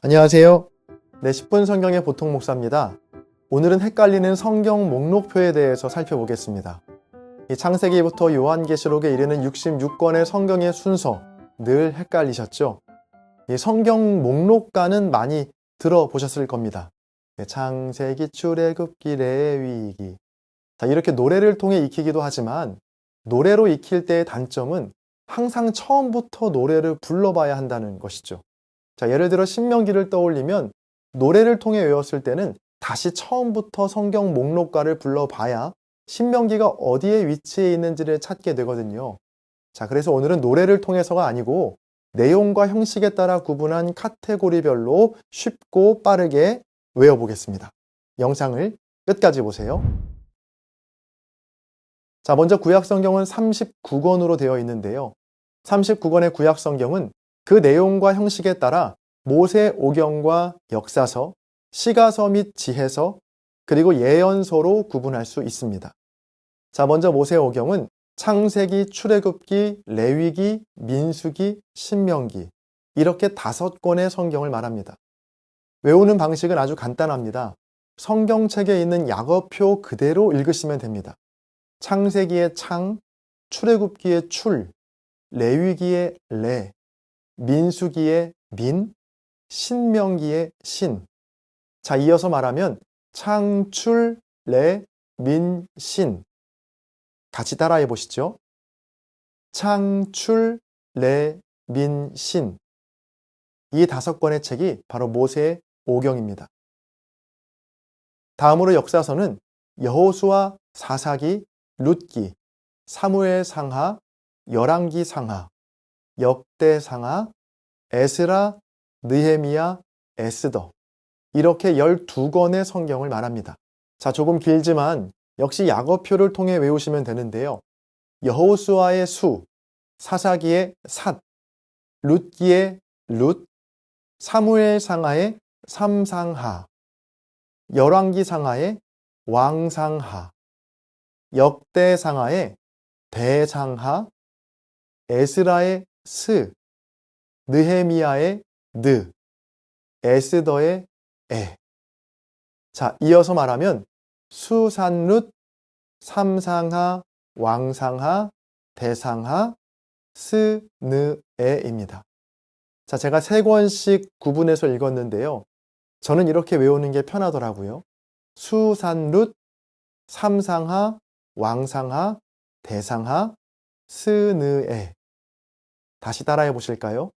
안녕하세요. 네, 10분 성경의 보통 목사입니다. 오늘은 헷갈리는 성경 목록표에 대해서 살펴보겠습니다. 이 창세기부터 요한계시록에 이르는 66권의 성경의 순서 늘 헷갈리셨죠? 이 성경 목록가는 많이 들어보셨을 겁니다. 네, 창세기, 출애굽기, 레위기. 자, 이렇게 노래를 통해 익히기도 하지만 노래로 익힐 때의 단점은 항상 처음부터 노래를 불러봐야 한다는 것이죠. 자, 예를 들어 신명기를 떠올리면 노래를 통해 외웠을 때는 다시 처음부터 성경 목록가를 불러봐야 신명기가 어디에 위치해 있는지를 찾게 되거든요. 자, 그래서 오늘은 노래를 통해서가 아니고 내용과 형식에 따라 구분한 카테고리별로 쉽고 빠르게 외워보겠습니다. 영상을 끝까지 보세요. 자, 먼저 구약성경은 39권으로 되어 있는데요. 39권의 구약성경은 그 내용과 형식에 따라 모세오경과 역사서, 시가서 및 지혜서, 그리고 예언서로 구분할 수 있습니다. 자, 먼저 모세오경은 창세기, 출애굽기, 레위기, 민수기, 신명기 이렇게 5권의 성경을 말합니다. 외우는 방식은 아주 간단합니다. 성경책에 있는 약어표 그대로 읽으시면 됩니다. 창세기의 창, 출애굽기의 출, 레위기의 레, 민수기의 민, 신명기의 신. 자, 이어서 말하면 창출, 레, 민, 신. 같이 따라해 보시죠. 창출, 레, 민, 신. 이 5권의 책이 바로 모세의 오경입니다. 다음으로 역사서는 여호수아, 사사기, 룻기, 사무엘 상하, 열왕기 상하, 역대 상하, 에스라, 느헤미야, 에스더 이렇게 12권의 성경을 말합니다. 자, 조금 길지만 역시 약어표를 통해 외우시면 되는데요. 여호수아의 수, 사사기의 삿, 룻기의 룻, 사무엘 상하의 삼상하, 열왕기 상하의 왕상하, 역대 상하의 대상하, 에스라의 스, 느헤미야의 느, 에스더의 에. 자, 이어서 말하면 수산룻, 삼상하, 왕상하, 대상하, 스느에입니다. 자, 제가 3권씩 구분해서 읽었는데요. 저는 이렇게 외우는 게 편하더라고요. 수산룻, 삼상하, 왕상하, 대상하, 스느에. 다시 따라해 보실까요?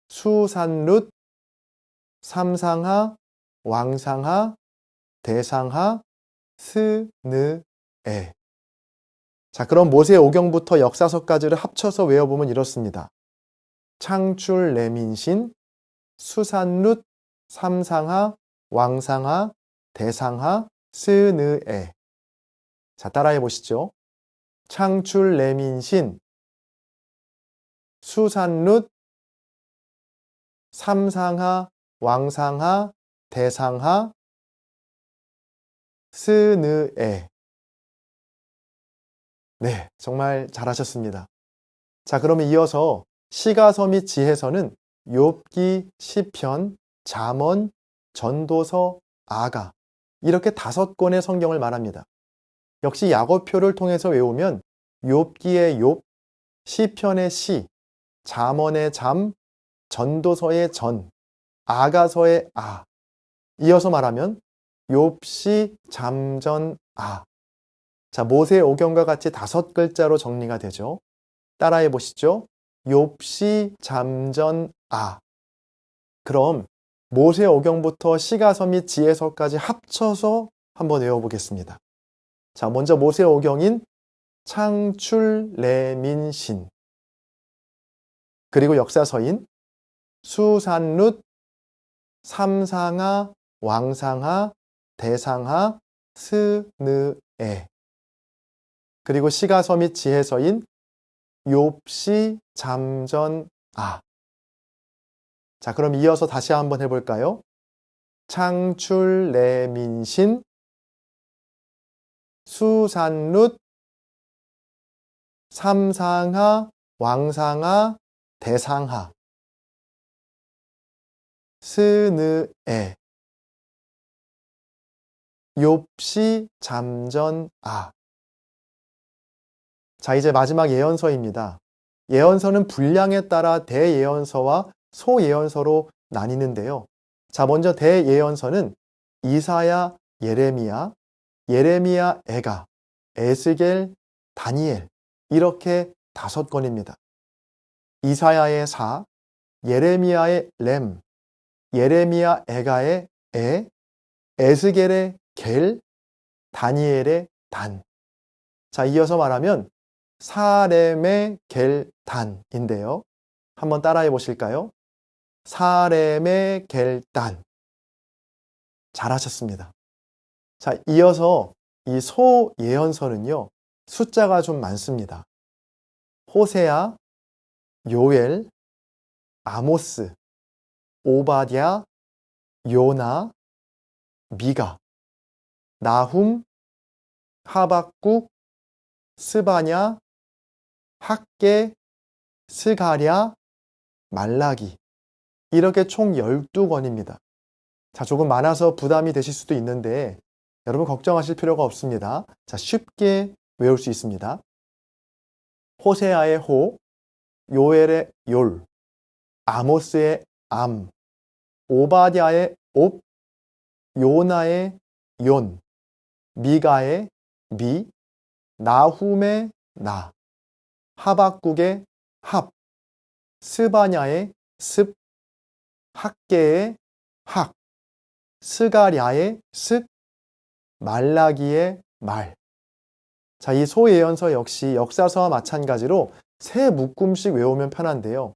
수산룻, 삼상하, 왕상하, 대상하, 스느에. 자, 그럼 모세오경부터 역사서까지를 합쳐서 외워보면 이렇습니다. 창출, 레민신, 수산룻, 삼상하, 왕상하, 대상하, 스느에. 자, 따라해 보시죠. 창출, 레민신, 수산룻, 삼상하, 왕상하, 대상하, 스느에. 네, 정말 잘하셨습니다. 자, 그러면 이어서 시가서 및 지혜서는 욥기, 시편, 잠언, 전도서, 아가 이렇게 5권의 성경을 말합니다. 역시 약어표를 통해서 외우면 욥기의 욥, 시편의 시, 잠언의 잠, 전도서의 전, 아가서의 아. 이어서 말하면 욥시, 잠전, 아. 자, 모세오경과 같이 5글자로 정리가 되죠. 따라해 보시죠. 욥시, 잠전, 아. 그럼 모세오경부터 시가서 및 지혜서까지 합쳐서 한번 외워보겠습니다. 자, 먼저 모세오경인 창출, 레민, 신. 그리고 역사서인 수산룻, 삼상하, 왕상하, 대상하, 스느에. 그리고 시가서 및 지혜서인 욥시, 잠전, 아. 자, 그럼 이어서 다시 한번 해볼까요? 창출, 레민신, 수산룻, 삼상하, 왕상하, 대상하, 스느에 욥시 잠전아. 자, 이제 마지막 예언서입니다. 예언서는 분량에 따라 대예언서와 소예언서로 나뉘는데요. 자, 먼저 대예언서는 이사야, 예레미야, 예레미야 애가, 에스겔, 다니엘 이렇게 5권입니다. 이사야의 사, 예레미야의 렘, 예레미야 애가의 에, 에스겔의 겔, 다니엘의 단. 자, 이어서 말하면 사렘의 겔 단인데요. 한번 따라해 보실까요? 사렘의 겔 단. 잘하셨습니다. 자, 이어서 이 소예언서는요, 숫자가 좀 많습니다. 호세아, 요엘, 아모스, 오바댜, 요나, 미가, 나훔, 하박국, 스바냐, 학개, 스가랴, 말라기 이렇게 총 12권입니다. 자, 조금 많아서 부담이 되실 수도 있는데 여러분 걱정하실 필요가 없습니다. 자, 쉽게 외울 수 있습니다. 호세아의 호, 요엘의 욜, 아모스의 암, 오바댜의 옵, 요나의 욘, 미가의 미, 나훔의 나, 하박국의 합, 스바냐의 습, 학개의 학, 스가랴의 습, 말라기의 말. 자, 이 소예언서 역시 역사서와 마찬가지로 세 묶음씩 외우면 편한데요.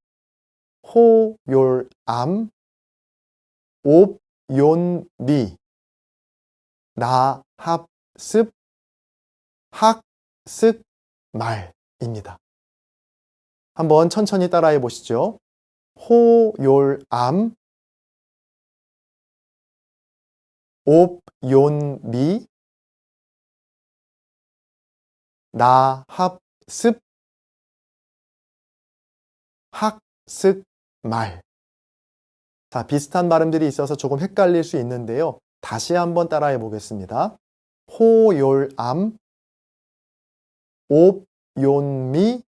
호, 욜, 암, 옵, 욘, 미, 나, 합, 습, 학, 습, 말입니다. 한번 천천히 따라해 보시죠. 호, 욜, 암, 옵, 욘, 미, 나, 합, 습, 학, 습, 말. 자, 비슷한 발음들이 있어서 조금 헷갈릴 수 있는데요. 다시 한번 따라해 보겠습니다. 호, 욜, 암, 옵, 욘, 미,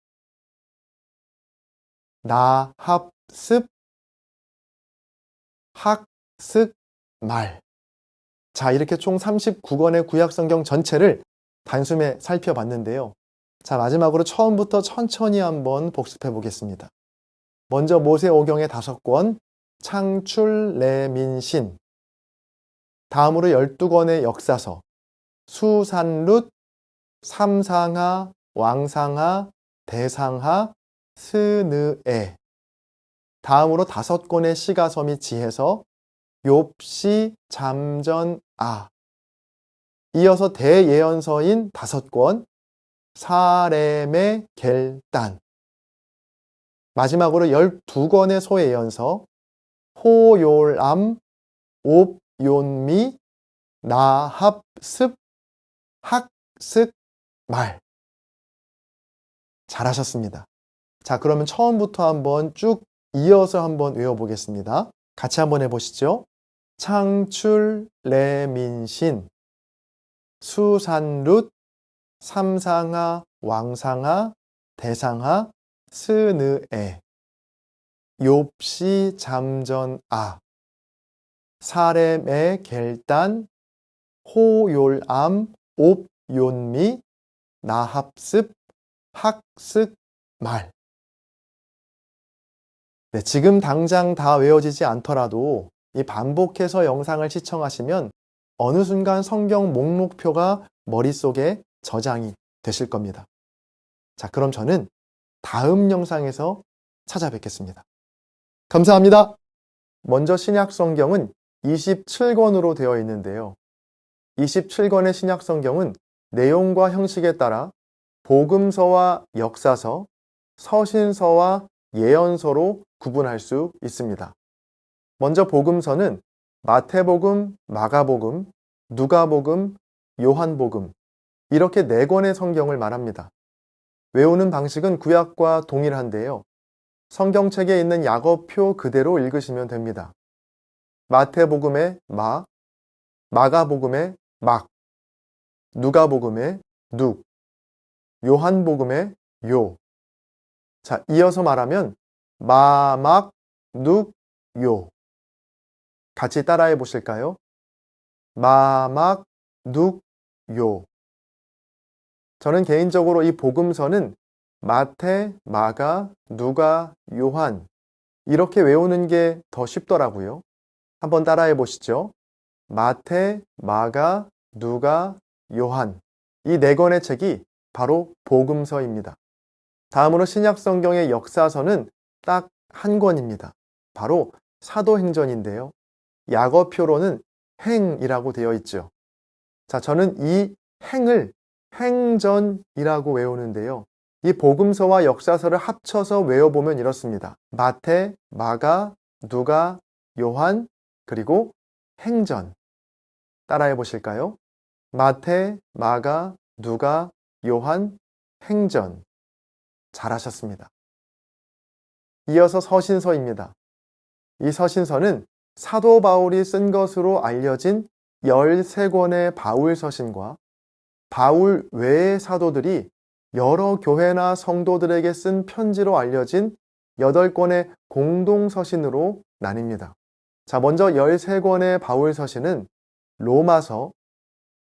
나, 합, 습, 학, 습, 말. 자, 이렇게 총 39권의 구약성경 전체를 단숨에 살펴봤는데요. 자, 마지막으로 처음부터 천천히 한번 복습해 보겠습니다. 먼저 모세오경의 5권, 창출, 레민신. 다음으로 12권의 역사서, 수산룻, 삼상하, 왕상하, 대상하, 스느에. 다음으로 5권의 시가서 및 지혜서, 욥시, 잠전아. 이어서 대예언서인 5권, 사렘의 겔단. 마지막으로 12권의 소예언서, 호욜암, 옵, 욘미, 나합, 습, 학, 습, 말. 잘하셨습니다. 자, 그러면 처음부터 한번 쭉 이어서 한번 외워보겠습니다. 같이 한번 해보시죠. 창출, 레민신, 수산룻, 삼상하, 왕상하, 대상하, 스느에, 욥시, 잠전아, 사렘의 겔단, 호욜암, 옵, 욘미, 나합습, 학습, 말. 네, 지금 당장 다 외워지지 않더라도 이 반복해서 영상을 시청하시면 어느 순간 성경 목록표가 머릿속에 저장이 되실 겁니다. 자, 그럼 저는 다음 영상에서 찾아뵙겠습니다. 감사합니다. 먼저 신약 성경은 27권으로 되어 있는데요. 27권의 신약 성경은 내용과 형식에 따라 복음서와 역사서, 서신서와 예언서로 구분할 수 있습니다. 먼저 복음서는 마태복음, 마가복음, 누가복음, 요한복음 이렇게 4권의 성경을 말합니다. 외우는 방식은 구약과 동일한데요. 성경책에 있는 약어표 그대로 읽으시면 됩니다. 마태복음의 마, 마가복음의 막, 누가복음의 누, 요한복음의 요. 자, 이어서 말하면 마, 막, 누, 요. 같이 따라해 보실까요? 마, 막, 누, 요. 저는 개인적으로 이 복음서는 마태, 마가, 누가, 요한 이렇게 외우는 게 더 쉽더라고요. 한번 따라해 보시죠. 마태, 마가, 누가, 요한 이 네 권의 책이 바로 복음서입니다. 다음으로 신약 성경의 역사서는 딱 한 권입니다. 바로 사도행전인데요. 약어표로는 행이라고 되어 있죠. 자, 저는 이 행을 행전이라고 외우는데요. 이 복음서와 역사서를 합쳐서 외워보면 이렇습니다. 마태, 마가, 누가, 요한, 그리고 행전. 따라해 보실까요? 마태, 마가, 누가, 요한, 행전. 잘하셨습니다. 이어서 서신서입니다. 이 서신서는 사도 바울이 쓴 것으로 알려진 13권의 바울 서신과 바울 외의 사도들이 여러 교회나 성도들에게 쓴 편지로 알려진 8권의 공동서신으로 나뉩니다. 자, 먼저 13권의 바울 서신은 로마서,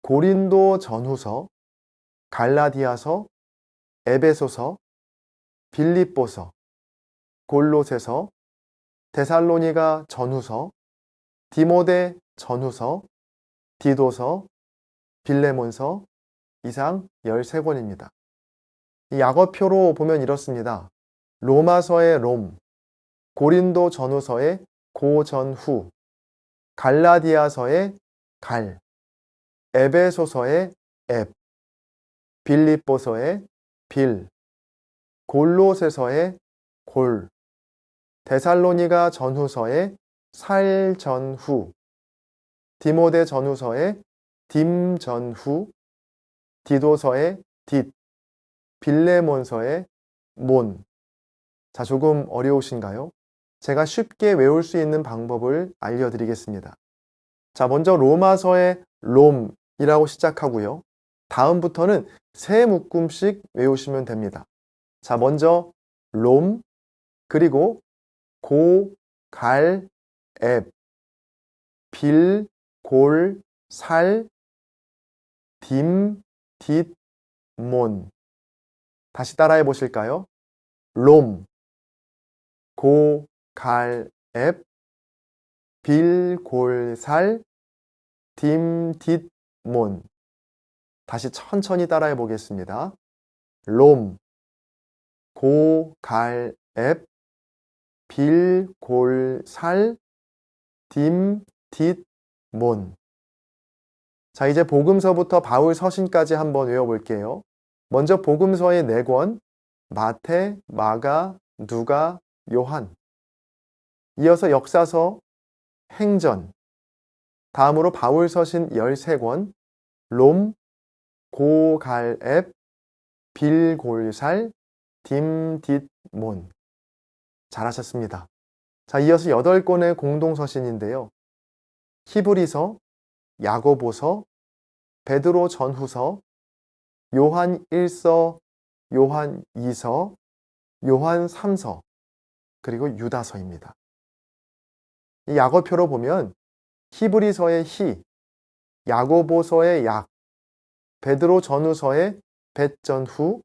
고린도 전후서, 갈라디아서, 에베소서, 빌립보서, 골로새서, 데살로니가 전후서, 디모데 전후서, 디도서, 빌레몬서 이상 13권입니다. 이 약어표로 보면 이렇습니다. 로마서의 롬, 고린도 전후서의 고전후, 갈라디아서의 갈, 에베소서의 앱, 빌립보서의 빌, 골로새서의 골, 데살로니가 전후서의 살 전후, 디모데 전후서의 딤 전후, 디도서의 დიდ, 빌레몬서의 몬. 자, 조금 어려우신가요? 제가 쉽게 외울 수 있는 방법을 알려드리겠습니다. 자, 먼저 로마서의 롬이라고 시작하고요. 다음부터는 세 묶음씩 외우시면 됩니다. 자, 먼저 롬, 그리고 고, 갈, 앱, 빌, 골, 살, 딤, დიდ, 몬. 다시 따라해 보실까요? 롬, 고, 갈, 앱, 빌, 골, 살, 딤, დიდ, 몬. 다시 천천히 따라해 보겠습니다. 롬, 고, 갈, 앱, 빌, 골, 살, 딤, დიდ, 몬. 자, 이제 복음서부터 바울 서신까지 한번 외워볼게요. 먼저 복음서의 4권, 마태, 마가, 누가, 요한. 이어서 역사서, 행전. 다음으로 바울 서신 13권, 롬, 고, 갈, 앱, 빌, 골, 살, 딤, დიდ, 몬. 잘하셨습니다. 자, 이어서 8권의 공동서신인데요. 히브리서, 야고보서, 베드로 전후서, 요한 1서, 요한 2서, 요한 3서, 그리고 유다서입니다. 이 약어표로 보면 히브리서의 히, 야고보서의 약, 베드로 전후서의 벳전후,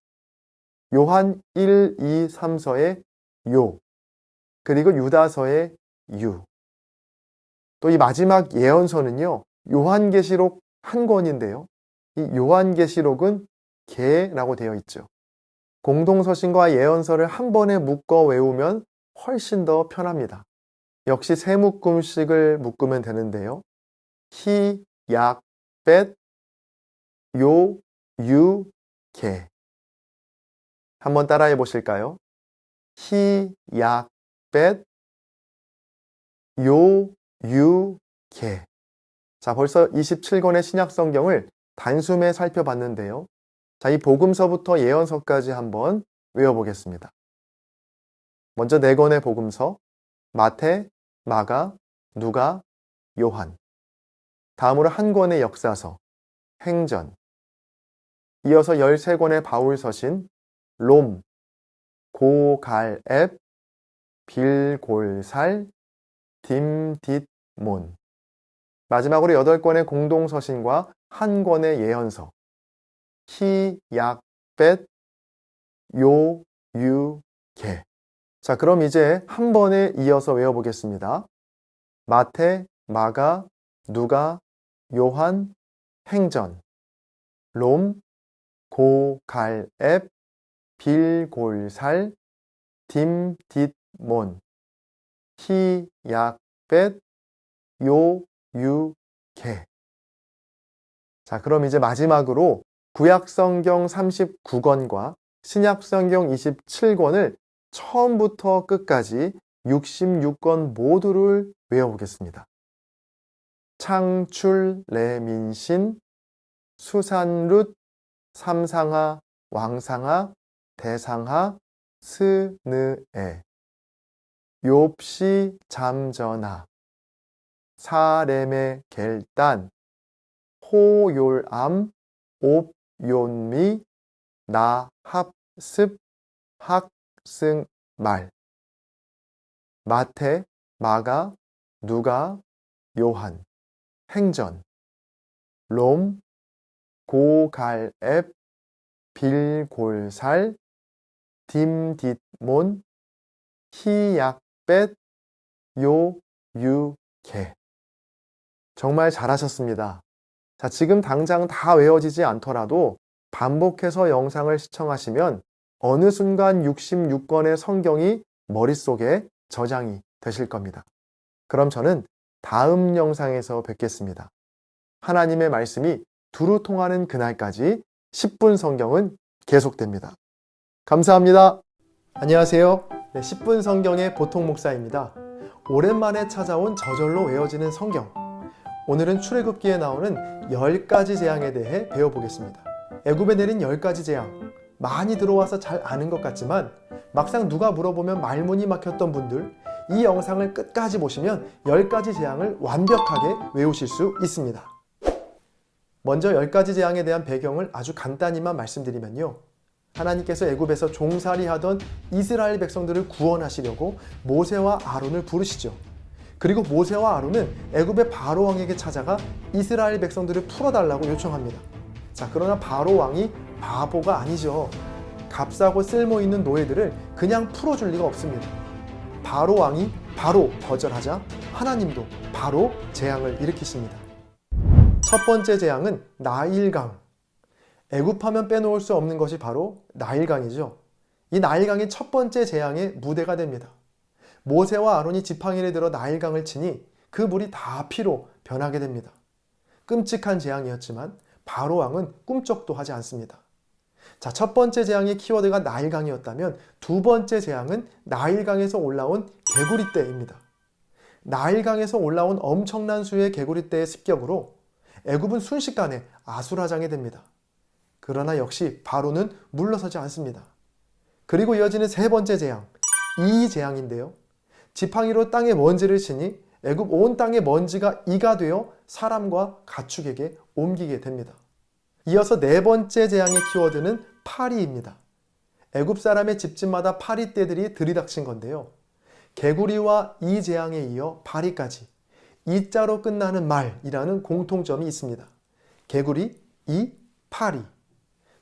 요한 1, 2, 3서의 요, 그리고 유다서의 유. 또 이 마지막 예언서는요, 요한계시록 한 권인데요. 이 요한계시록은 개라고 되어 있죠. 공동서신과 예언서를 한 번에 묶어 외우면 훨씬 더 편합니다. 역시 세 묶음씩을 묶으면 되는데요. 히, 약, 벳, 요, 유, 개. 한번 따라해 보실까요? 히, 약, 벳, 요, 유, 개. 자, 벌써 27권의 신약 성경을 단숨에 살펴봤는데요. 자, 이 복음서부터 예언서까지 한번 외워보겠습니다. 먼저 4권의 복음서, 마태, 마가, 누가, 요한. 다음으로 한 권의 역사서, 행전. 이어서 13권의 바울서신, 롬, 고갈앱, 빌골살, 딤딧몬. 마지막으로 8권의 공동서신과 한 권의 예언서, 히약벳, 요유계. 자, 그럼 이제 한 번에 이어서 외워보겠습니다. 마태, 마가, 누가, 요한, 행전, 롬, 고갈앱, 빌골살, 딤딧몬, 히약벳, 요유계. 자, 그럼 이제 마지막으로 구약성경 39권과 신약성경 27권을 처음부터 끝까지 66권 모두를 외워보겠습니다. 창출, 레민신, 수산룻, 삼상하, 왕상하, 대상하, 스느에, 욥시, 잠전하, 사렘의 겔단, 호욜암, 옵욘미, 나합습, 학승말. 마태, 마가, 누가, 요한, 행전, 롬, 고갈앱, 빌골살, 딤딧몬, 히약벳, 요유계. 정말 잘하셨습니다. 자, 지금 당장 다 외워지지 않더라도 반복해서 영상을 시청하시면 어느 순간 66권의 성경이 머릿속에 저장이 되실 겁니다. 그럼 저는 다음 영상에서 뵙겠습니다. 하나님의 말씀이 두루 통하는 그날까지 10분 성경은 계속됩니다. 감사합니다. 안녕하세요. 10분 성경의 보통 목사입니다. 오랜만에 찾아온 저절로 외워지는 성경. 오늘은 출애굽기에 나오는 10가지 재앙에 대해 배워보겠습니다. 애굽에 내린 10가지 재앙. 많이 들어와서 잘 아는 것 같지만 막상 누가 물어보면 말문이 막혔던 분들, 이 영상을 끝까지 보시면 10가지 재앙을 완벽하게 외우실 수 있습니다. 먼저 10가지 재앙에 대한 배경을 아주 간단히만 말씀드리면요. 하나님께서 애굽에서 종살이하던 이스라엘 백성들을 구원하시려고 모세와 아론을 부르시죠. 그리고 모세와 아론은 애굽의 바로 왕에게 찾아가 이스라엘 백성들을 풀어달라고 요청합니다. 자, 그러나 바로 왕이 바보가 아니죠. 값싸고 쓸모있는 노예들을 그냥 풀어줄 리가 없습니다. 바로 왕이 바로 거절하자 하나님도 바로 재앙을 일으키십니다. 첫 번째 재앙은 나일강. 애굽하면 빼놓을 수 없는 것이 바로 나일강이죠. 이 나일강이 첫 번째 재앙의 무대가 됩니다. 모세와 아론이 지팡이를 들어 나일강을 치니 그 물이 다 피로 변하게 됩니다. 끔찍한 재앙이었지만 바로 왕은 꿈쩍도 하지 않습니다. 자, 첫 번째 재앙의 키워드가 나일강이었다면 두 번째 재앙은 나일강에서 올라온 개구리떼입니다. 나일강에서 올라온 엄청난 수의 개구리떼의 습격으로 애굽은 순식간에 아수라장이 됩니다. 그러나 역시 바로는 물러서지 않습니다. 그리고 이어지는 세 번째 재앙, 이 재앙인데요. 지팡이로 땅에 먼지를 치니 애굽 온 땅의 먼지가 이가 되어 사람과 가축에게 옮기게 됩니다. 이어서 네 번째 재앙의 키워드는 파리입니다. 애굽 사람의 집집마다 파리떼들이 들이닥친 건데요. 개구리와 이 재앙에 이어 파리까지 이자로 끝나는 말이라는 공통점이 있습니다. 개구리, 이, 파리.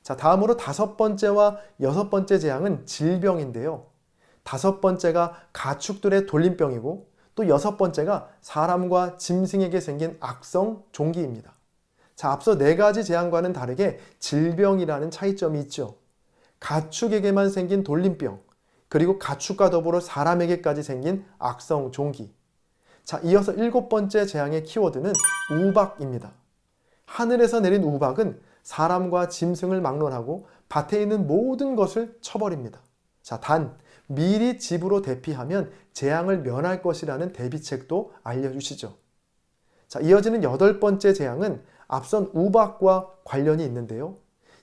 자, 다음으로 다섯 번째와 여섯 번째 재앙은 질병인데요. 다섯 번째가 가축들의 돌림병이고 또 여섯 번째가 사람과 짐승에게 생긴 악성 종기입니다. 자, 앞서 네 가지 재앙과는 다르게 질병이라는 차이점이 있죠. 가축에게만 생긴 돌림병, 그리고 가축과 더불어 사람에게까지 생긴 악성 종기. 자, 이어서 일곱 번째 재앙의 키워드는 우박입니다. 하늘에서 내린 우박은 사람과 짐승을 막론하고 밭에 있는 모든 것을 쳐버립니다. 자, 단 미리 집으로 대피하면 재앙을 면할 것이라는 대비책도 알려주시죠. 자, 이어지는 여덟 번째 재앙은 앞선 우박과 관련이 있는데요.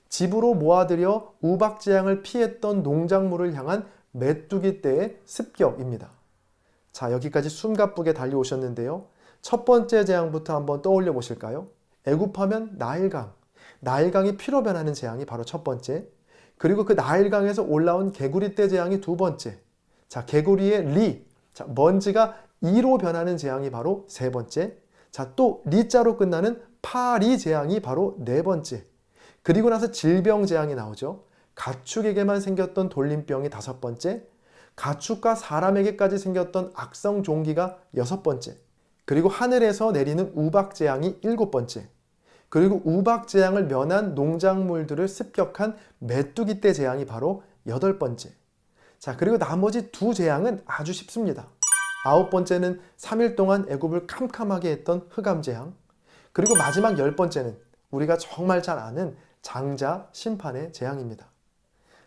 집으로 모아들여 우박 재앙을 피했던 농작물을 향한 메뚜기 떼의 습격입니다. 자, 여기까지 숨가쁘게 달려오셨는데요. 첫 번째 재앙부터 한번 떠올려 보실까요? 애굽하면 나일강. 나일강이 피로 변하는 재앙이 바로 첫 번째. 그리고 그 나일강에서 올라온 개구리떼 재앙이 두 번째. 자, 개구리의 리. 자, 먼지가 이로 변하는 재앙이 바로 세 번째. 자, 또 리자로 끝나는 파리 재앙이 바로 네 번째. 그리고 나서 질병 재앙이 나오죠. 가축에게만 생겼던 돌림병이 다섯 번째. 가축과 사람에게까지 생겼던 악성 종기가 여섯 번째. 그리고 하늘에서 내리는 우박 재앙이 일곱 번째. 그리고 우박 재앙을 면한 농작물들을 습격한 메뚜기 떼 재앙이 바로 여덟 번째. 자, 그리고 나머지 두 재앙은 아주 쉽습니다. 아홉 번째는 3일 동안 애굽을 캄캄하게 했던 흑암 재앙. 그리고 마지막 열 번째는 우리가 정말 잘 아는 장자 심판의 재앙입니다.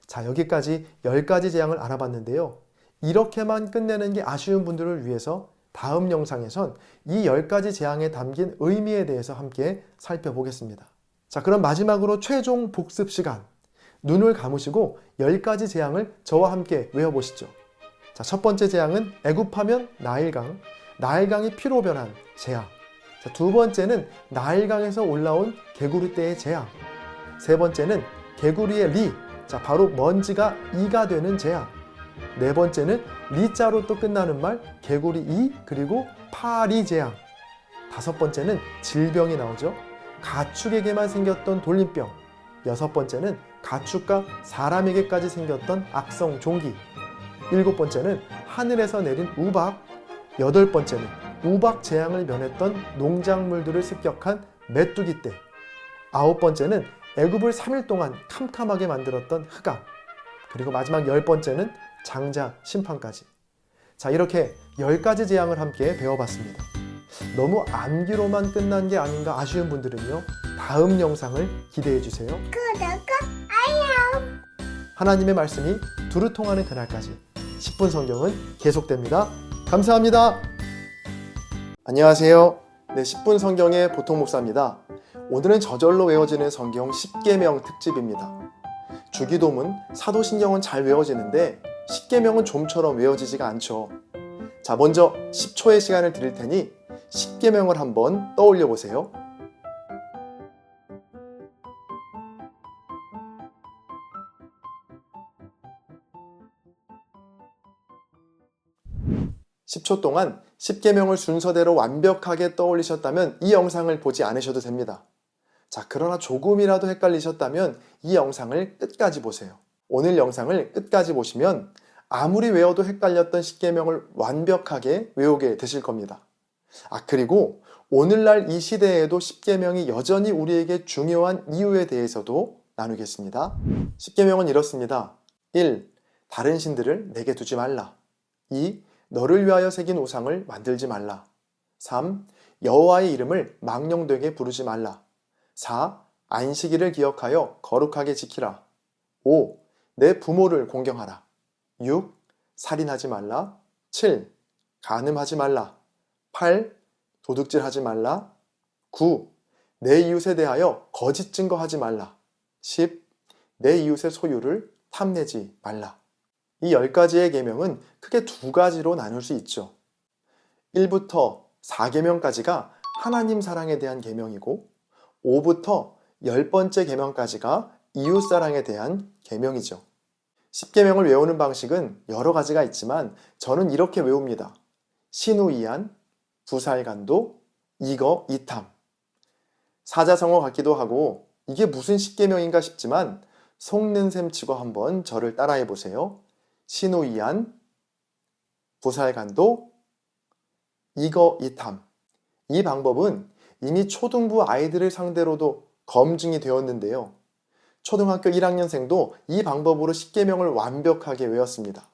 자, 여기까지 10가지 재앙을 알아봤는데요. 이렇게만 끝내는 게 아쉬운 분들을 위해서 다음 영상에선 이 10가지 재앙에 담긴 의미에 대해서 함께 살펴보겠습니다. 자, 그럼 마지막으로 최종 복습 시간. 눈을 감으시고 10가지 재앙을 저와 함께 외워보시죠. 자, 첫 번째 재앙은 애굽하면 나일강. 나일강이 피로 변한 재앙. 자, 두 번째는 나일강에서 올라온 개구리떼의 재앙. 세 번째는 개구리의 리. 자, 바로 먼지가 이가 되는 재앙. 네 번째는 리자로 또 끝나는 말 개구리 이 그리고 파리 재앙. 다섯 번째는 질병이 나오죠. 가축에게만 생겼던 돌림병. 여섯 번째는 가축과 사람에게까지 생겼던 악성 종기. 일곱 번째는 하늘에서 내린 우박. 여덟 번째는 우박 재앙을 면했던 농작물들을 습격한 메뚜기 떼. 아홉 번째는 애굽을 3일 동안 캄캄하게 만들었던 흑암. 그리고 마지막 열 번째는 장자 심판까지. 자, 이렇게 10가지 재앙을 함께 배워봤습니다. 너무 암기로만 끝난 게 아닌가 아쉬운 분들은요, 다음 영상을 기대해 주세요. 하나님의 말씀이 두루 통하는 그날까지 10분 성경은 계속됩니다. 감사합니다. 안녕하세요. 네, 10분 성경의 보통 목사입니다. 오늘은 저절로 외워지는 성경 10계명 특집입니다. 주기도문, 사도신경은 잘 외워지는데 10계명은 좀처럼 외워지지가 않죠. 자, 먼저 10초의 시간을 드릴 테니 10계명을 한번 떠올려 보세요. (10초) 동안 10계명을 순서대로 완벽하게 떠올리셨다면 이 영상을 보지 않으셔도 됩니다. 자, 그러나 조금이라도 헷갈리셨다면 이 영상을 끝까지 보세요. 오늘 영상을 끝까지 보시면 아무리 외워도 헷갈렸던 10계명을 완벽하게 외우게 되실 겁니다. 그리고 오늘날 이 시대에도 10계명이 여전히 우리에게 중요한 이유에 대해서도 나누겠습니다. 10계명은 이렇습니다. 1. 다른 신들을 내게 두지 말라. 2. 너를 위하여 새긴 우상을 만들지 말라. 3. 여호와의 이름을 망령되게 부르지 말라. 4. 안식일을 기억하여 거룩하게 지키라. 5. 내 부모를 공경하라. 6. 살인하지 말라. 7. 간음하지 말라. 8. 도둑질하지 말라. 9. 내 이웃에 대하여 거짓 증거하지 말라. 10. 내 이웃의 소유를 탐내지 말라. 이 10가지의 계명은 크게 두 가지로 나눌 수 있죠. 1부터 4계명까지가 하나님 사랑에 대한 계명이고 5부터 10번째 계명까지가 이웃사랑에 대한 계명이죠. 10계명을 외우는 방식은 여러 가지가 있지만 저는 이렇게 외웁니다. 신우이안, 부살간도, 이거, 이탐. 사자성어 같기도 하고 이게 무슨 10계명인가 싶지만 속는 셈 치고 한번 저를 따라해 보세요. 신우이안, 부살간도, 이거, 이탐. 이 방법은 이미 초등부 아이들을 상대로도 검증이 되었는데요. 초등학교 1학년생도 이 방법으로 10계명을 완벽하게 외웠습니다.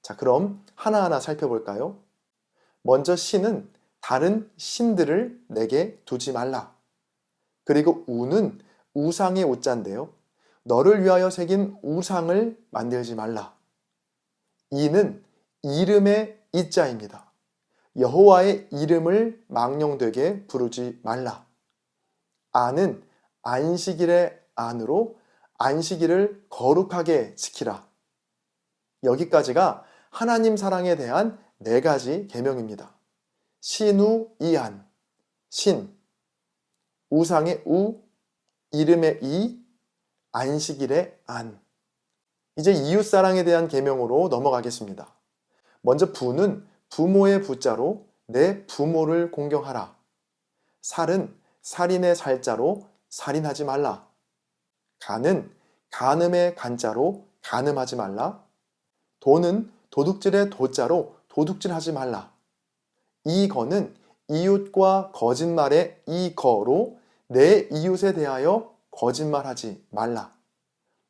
자, 그럼 하나하나 살펴볼까요? 먼저 신은 다른 신들을 내게 두지 말라. 그리고 우는 우상의 우자인데요. 너를 위하여 새긴 우상을 만들지 말라. 이는 이름의 이자입니다. 여호와의 이름을 망령되게 부르지 말라. 안은 안식일의 안으로 안식일을 거룩하게 지키라. 여기까지가 하나님 사랑에 대한 4가지 계명입니다. 신우이안. 신, 우상의 우, 이름의 이, 안식일의 안. 이제 이웃사랑에 대한 계명으로 넘어가겠습니다. 먼저 부는 부모의 부자로 내 부모를 공경하라. 살은 살인의 살자로 살인하지 말라. 간은 간음의 간자로 간음하지 말라. 도는 도둑질의 도자로 도둑질하지 말라. 이거는 이웃과 거짓말의 이거로 내 이웃에 대하여 거짓말하지 말라.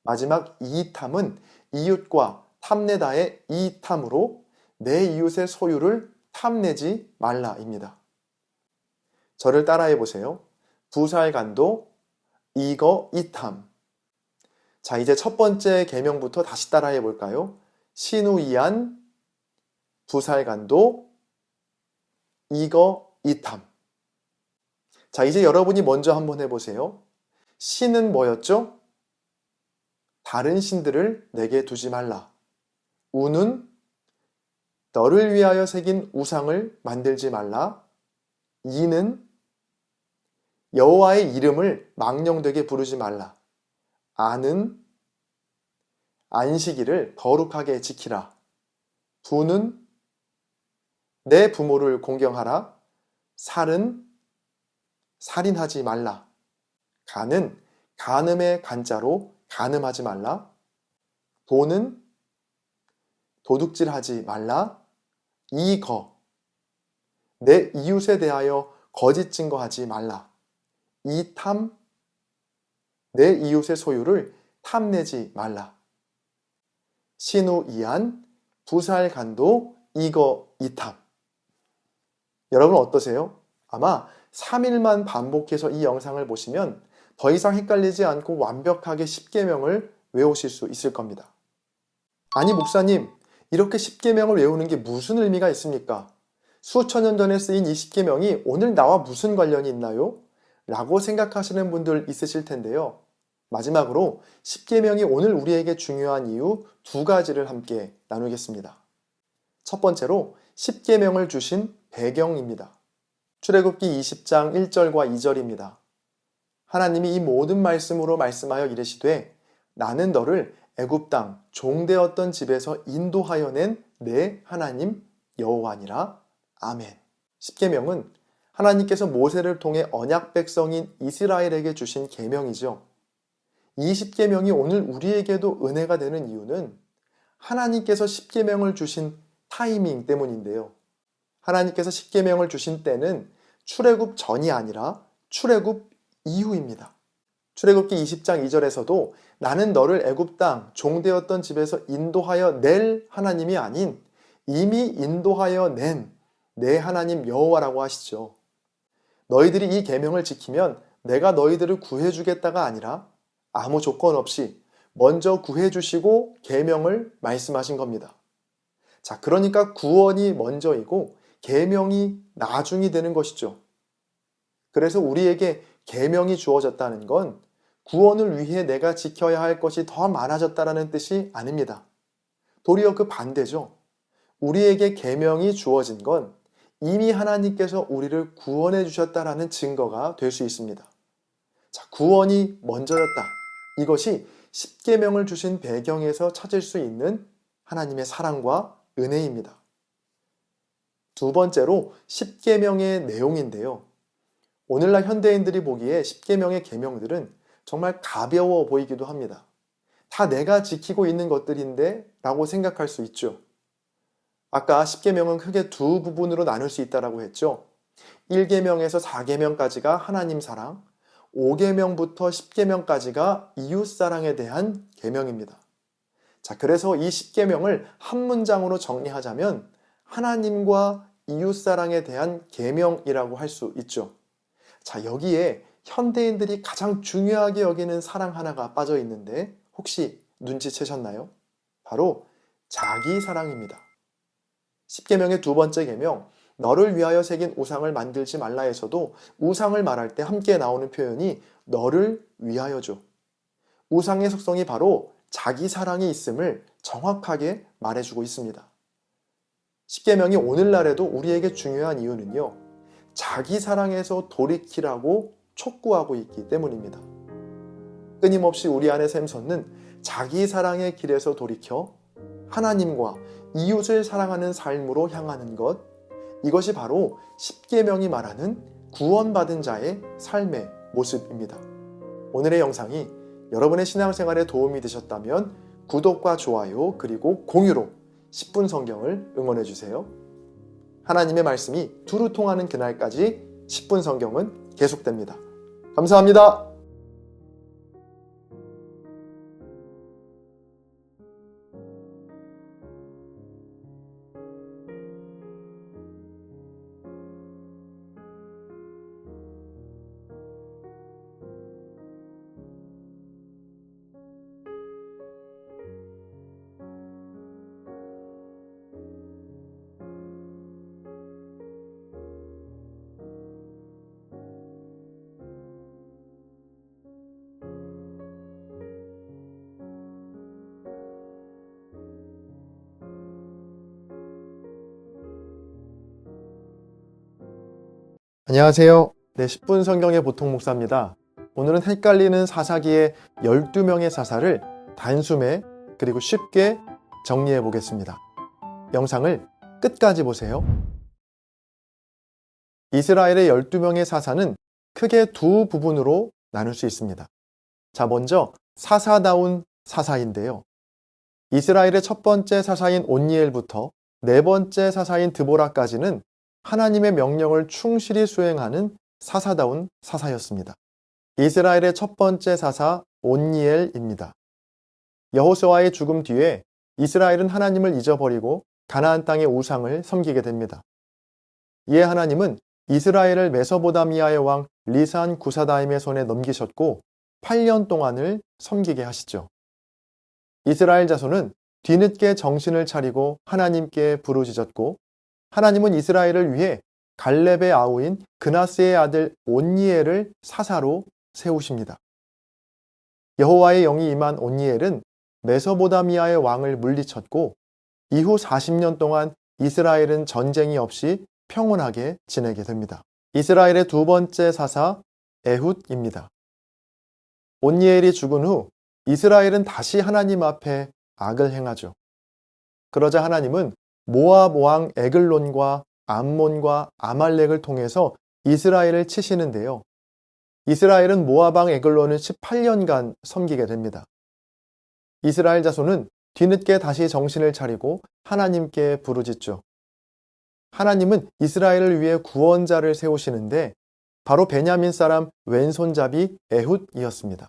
마지막 이탐은 이웃과 탐내다의 이탐으로 내 이웃의 소유를 탐내지 말라입니다. 저를 따라해 보세요. 부살간도 이거 이탐. 자, 이제 첫 번째 계명부터 다시 따라해 볼까요? 신우이안, 부살간도, 이거 이탐. 자, 이제 여러분이 먼저 한번 해보세요. 신은 뭐였죠? 다른 신들을 내게 두지 말라. 우는 너를 위하여 새긴 우상을 만들지 말라. 이는 여호와의 이름을 망령되게 부르지 말라. 안은 안식일을 거룩하게 지키라. 부는 내 부모를 공경하라. 살은 살인하지 말라. 간은 간음의 간자로 간음하지 말라. 도는 도둑질하지 말라. 이거 내 이웃에 대하여 거짓 증거하지 말라. 이탐 내 이웃의 소유를 탐내지 말라. 신우이안, 부살간도, 이거 이탐. 여러분 어떠세요? 아마 3일만 반복해서 이 영상을 보시면 더 이상 헷갈리지 않고 완벽하게 10계명을 외우실 수 있을 겁니다. 아니 목사님, 이렇게 10계명을 외우는 게 무슨 의미가 있습니까? 수천 년 전에 쓰인 이 10계명이 오늘 나와 무슨 관련이 있나요? 라고 생각하시는 분들 있으실 텐데요. 마지막으로 10계명이 오늘 우리에게 중요한 이유 2가지를 함께 나누겠습니다. 첫 번째로 10계명을 주신 배경입니다. 출애굽기 20장 1절과 2절입니다. 하나님이 이 모든 말씀으로 말씀하여 이르시되 나는 너를 애굽 땅 종되었던 집에서 인도하여 낸 내 하나님 여호와니라. 아멘. 10계명은 하나님께서 모세를 통해 언약 백성인 이스라엘에게 주신 계명이죠. 이 10계명이 오늘 우리에게도 은혜가 되는 이유는 하나님께서 10계명을 주신 타이밍 때문인데요. 하나님께서 10계명을 주신 때는 출애굽 전이 아니라 출애굽 이후입니다. 출애굽기 20장 2절에서도 나는 너를 애굽 땅 종되었던 집에서 인도하여 낼 하나님이 아닌 이미 인도하여 낸 내 하나님 여호와라고 하시죠. 너희들이 이 계명을 지키면 내가 너희들을 구해주겠다가 아니라 아무 조건 없이 먼저 구해주시고 계명을 말씀하신 겁니다. 자, 그러니까 구원이 먼저이고 계명이 나중이 되는 것이죠. 그래서 우리에게 계명이 주어졌다는 건 구원을 위해 내가 지켜야 할 것이 더 많아졌다는 뜻이 아닙니다. 도리어 그 반대죠. 우리에게 계명이 주어진 건 이미 하나님께서 우리를 구원해 주셨다라는 증거가 될 수 있습니다. 자, 구원이 먼저였다. 이것이 10계명을 주신 배경에서 찾을 수 있는 하나님의 사랑과 은혜입니다. 두 번째로 10계명의 내용인데요. 오늘날 현대인들이 보기에 10계명의 계명들은 정말 가벼워 보이기도 합니다. 다 내가 지키고 있는 것들인데 라고 생각할 수 있죠. 아까 10계명은 크게 두 부분으로 나눌 수 있다고 했죠. 1계명에서 4계명까지가 하나님 사랑, 5계명부터 10계명까지가 이웃사랑에 대한 계명입니다. 자, 그래서 이 10계명을 한 문장으로 정리하자면 하나님과 이웃사랑에 대한 계명이라고 할 수 있죠. 자, 여기에 현대인들이 가장 중요하게 여기는 사랑 하나가 빠져 있는데 혹시 눈치채셨나요? 바로 자기 사랑입니다. 10계명의 두 번째 계명, 너를 위하여 새긴 우상을 만들지 말라에서도 우상을 말할 때 함께 나오는 표현이 너를 위하여죠. 우상의 속성이 바로 자기 사랑이 있음을 정확하게 말해주고 있습니다. 십계명이 오늘날에도 우리에게 중요한 이유는요, 자기 사랑에서 돌이키라고 촉구하고 있기 때문입니다. 끊임없이 우리 안에 샘솟는 자기 사랑의 길에서 돌이켜 하나님과 이웃을 사랑하는 삶으로 향하는 것, 이것이 바로 십계명이 말하는 구원받은 자의 삶의 모습입니다. 오늘의 영상이 여러분의 신앙생활에 도움이 되셨다면 구독과 좋아요 그리고 공유로 10분 성경을 응원해 주세요. 하나님의 말씀이 두루 통하는 그날까지 10분 성경은 계속됩니다. 감사합니다. 안녕하세요. 10분 성경의 보통 목사입니다. 오늘은 헷갈리는 사사기의 12명의 사사를 단숨에 그리고 쉽게 정리해 보겠습니다. 영상을 끝까지 보세요. 이스라엘의 12명의 사사는 크게 두 부분으로 나눌 수 있습니다. 자, 먼저 사사다운 사사인데요. 이스라엘의 첫 번째 사사인 온니엘부터 네 번째 사사인 드보라까지는 하나님의 명령을 충실히 수행하는 사사다운 사사였습니다. 이스라엘의 첫 번째 사사 온니엘입니다. 여호수아의 죽음 뒤에 이스라엘은 하나님을 잊어버리고 가나안 땅의 우상을 섬기게 됩니다. 이에 하나님은 이스라엘을 메소보다미아의 왕 리산 구사다임의 손에 넘기셨고 8년 동안을 섬기게 하시죠. 이스라엘 자손은 뒤늦게 정신을 차리고 하나님께 부르짖었고 하나님은 이스라엘을 위해 갈렙의 아우인 그나스의 아들 온니엘을 사사로 세우십니다. 여호와의 영이 임한 온니엘은 메소보다미아의 왕을 물리쳤고 이후 40년 동안 이스라엘은 전쟁이 없이 평온하게 지내게 됩니다. 이스라엘의 두 번째 사사 에훗입니다. 온니엘이 죽은 후 이스라엘은 다시 하나님 앞에 악을 행하죠. 그러자 하나님은 모압 왕 에글론과 암몬과 아말렉을 통해서 이스라엘을 치시는데요. 이스라엘은 모압 왕 에글론을 18년간 섬기게 됩니다. 이스라엘 자손은 뒤늦게 다시 정신을 차리고 하나님께 부르짖죠. 하나님은 이스라엘을 위해 구원자를 세우시는데 바로 베냐민 사람 왼손잡이 에훗이었습니다.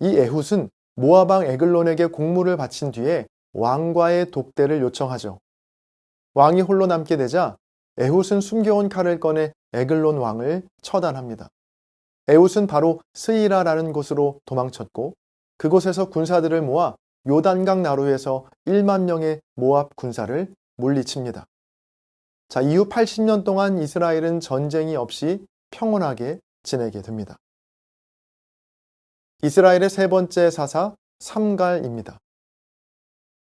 이 에훗은 모압 왕 에글론에게 공물을 바친 뒤에 왕과의 독대를 요청하죠. 왕이 홀로 남게 되자 에훗은 숨겨온 칼을 꺼내 에글론 왕을 처단합니다. 에훗은 바로 스이라라는 곳으로 도망쳤고 그곳에서 군사들을 모아 요단강 나루에서 1만 명의 모압 군사를 물리칩니다. 자, 이후 80년 동안 이스라엘은 전쟁이 없이 평온하게 지내게 됩니다. 이스라엘의 세 번째 사사 삼갈입니다.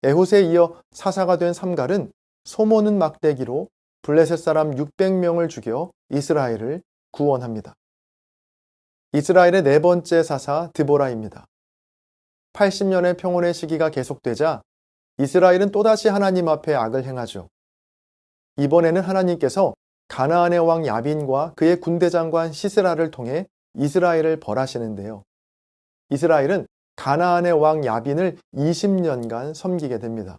에훗에 이어 사사가 된 삼갈은 소모는 막대기로 블레셋 사람 600명을 죽여 이스라엘을 구원합니다. 이스라엘의 네 번째 사사 드보라입니다. 80년의 평온의 시기가 계속되자 이스라엘은 또다시 하나님 앞에 악을 행하죠. 이번에는 하나님께서 가나안의 왕 야빈과 그의 군대장관 시스라를 통해 이스라엘을 벌하시는데요. 이스라엘은 가나안의 왕 야빈을 20년간 섬기게 됩니다.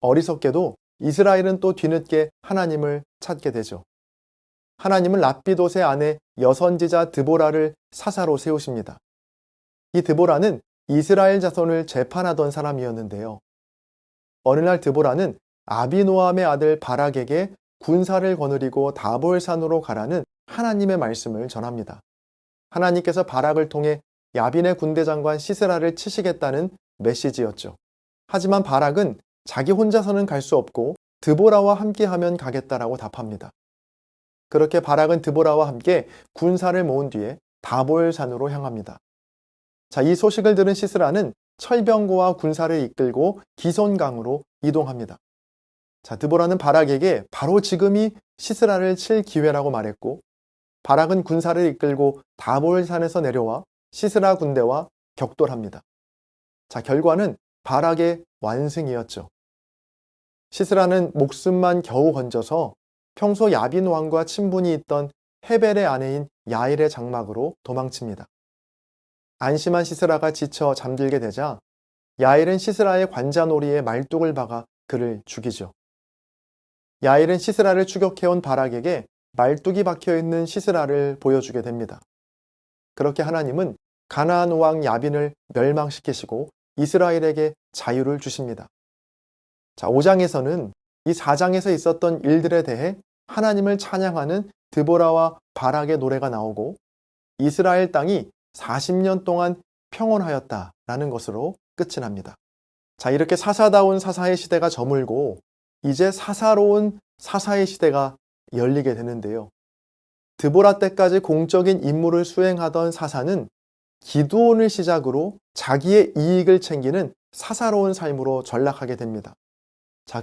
어리석게도 이스라엘은 또 뒤늦게 하나님을 찾게 되죠. 하나님은 랍비돗의 아내 여선지자 드보라를 사사로 세우십니다. 이 드보라는 이스라엘 자손을 재판하던 사람이었는데요. 어느 날 드보라는 아비노함의 아들 바락에게 군사를 거느리고 다볼산으로 가라는 하나님의 말씀을 전합니다. 하나님께서 바락을 통해 야빈의 군대장관 시스라를 치시겠다는 메시지였죠. 하지만 바락은 자기 혼자서는 갈 수 없고 드보라와 함께하면 가겠다라고 답합니다. 그렇게 바락은 드보라와 함께 군사를 모은 뒤에 다볼산으로 향합니다. 자, 이 소식을 들은 시스라는 철병거와 군사를 이끌고 기손강으로 이동합니다. 드보라는 바락에게 바로 지금이 시스라를 칠 기회라고 말했고, 바락은 군사를 이끌고 다볼산에서 내려와 시스라 군대와 격돌합니다. 결과는 바락의 완승이었죠. 시스라는 목숨만 겨우 건져서 평소 야빈 왕과 친분이 있던 헤벨의 아내인 야일의 장막으로 도망칩니다. 안심한 시스라가 지쳐 잠들게 되자 야일은 시스라의 관자놀이에 말뚝을 박아 그를 죽이죠. 야일은 시스라를 추격해온 바락에게 말뚝이 박혀있는 시스라를 보여주게 됩니다. 그렇게 하나님은 가나안 왕 야빈을 멸망시키시고 이스라엘에게 자유를 주십니다. 5장에서는 이 4장에서 있었던 일들에 대해 하나님을 찬양하는 드보라와 바락의 노래가 나오고, 이스라엘 땅이 40년 동안 평온하였다라는 것으로 끝이 납니다. 이렇게 사사다운 사사의 시대가 저물고 이제 사사로운 사사의 시대가 열리게 되는데요. 드보라 때까지 공적인 임무를 수행하던 사사는 기드온을 시작으로 자기의 이익을 챙기는 사사로운 삶으로 전락하게 됩니다.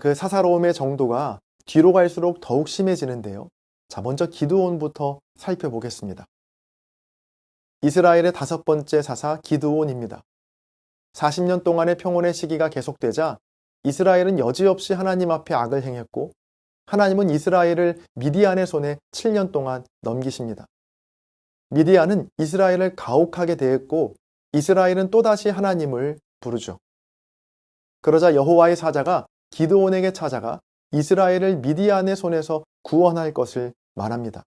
그 사사로움의 정도가 뒤로 갈수록 더욱 심해지는데요. 먼저 기드온부터 살펴보겠습니다. 이스라엘의 5번째 사사 기드온입니다. 40년 동안의 평온의 시기가 계속되자 이스라엘은 여지없이 하나님 앞에 악을 행했고, 하나님은 이스라엘을 미디안의 손에 7년 동안 넘기십니다. 미디안은 이스라엘을 가혹하게 대했고, 이스라엘은 또다시 하나님을 부르죠. 그러자 여호와의 사자가 기드온에게 찾아가 이스라엘을 미디안의 손에서 구원할 것을 말합니다.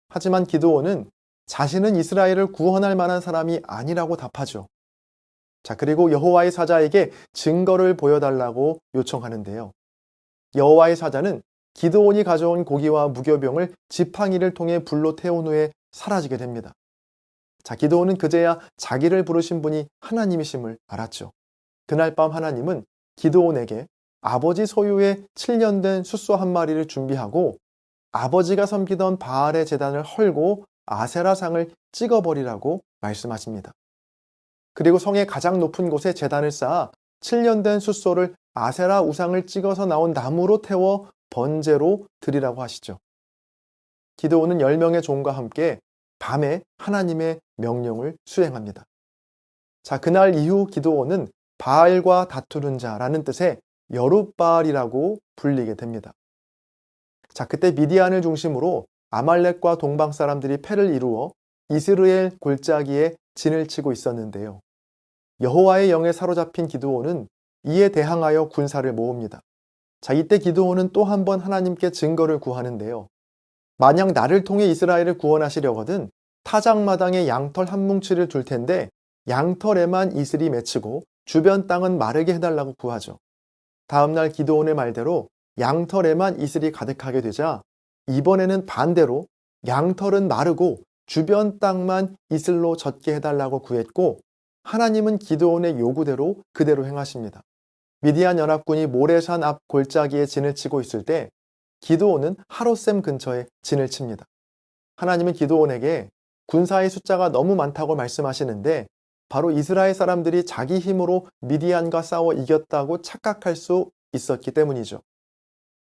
하지만 기드온은 자신은 이스라엘을 구원할 만한 사람이 아니라고 답하죠. 그리고 여호와의 사자에게 증거를 보여달라고 요청하는데요. 여호와의 사자는 기드온이 가져온 고기와 무교병을 지팡이를 통해 불로 태운 후에 사라지게 됩니다. 기드온은 그제야 자기를 부르신 분이 하나님이심을 알았죠. 그날 밤 하나님은 기드온에게 아버지 소유의 7년 된 숫소 한 마리를 준비하고 아버지가 섬기던 바알의 제단을 헐고 아세라상을 찍어버리라고 말씀하십니다. 그리고 성의 가장 높은 곳에 제단을 쌓아 7년 된 숫소를 아세라 우상을 찍어서 나온 나무로 태워 번제로 드리라고 하시죠. 기드온은 10명의 종과 함께 밤에 하나님의 명령을 수행합니다. 그날 이후 기드온은 바알과 다투는 자라는 뜻의 여룻바알이라고 불리게 됩니다. 그때 미디안을 중심으로 아말렉과 동방 사람들이 패를 이루어 이스라엘 골짜기에 진을 치고 있었는데요. 여호와의 영에 사로잡힌 기드온은 이에 대항하여 군사를 모읍니다. 이때 기드온은 또 한 번 하나님께 증거를 구하는데요. 만약 나를 통해 이스라엘을 구원하시려거든 타작마당에 양털 한 뭉치를 둘 텐데 양털에만 이슬이 맺히고 주변 땅은 마르게 해달라고 구하죠. 다음날 기드온의 말대로 양털에만 이슬이 가득하게 되자 이번에는 반대로 양털은 마르고 주변 땅만 이슬로 젖게 해달라고 구했고, 하나님은 기드온의 요구대로 그대로 행하십니다. 미디안 연합군이 모레산 앞 골짜기에 진을 치고 있을 때 기드온은 하롯셈 근처에 진을 칩니다. 하나님은 기드온에게 군사의 숫자가 너무 많다고 말씀하시는데 바로 이스라엘 사람들이 자기 힘으로 미디안과 싸워 이겼다고 착각할 수 있었기 때문이죠.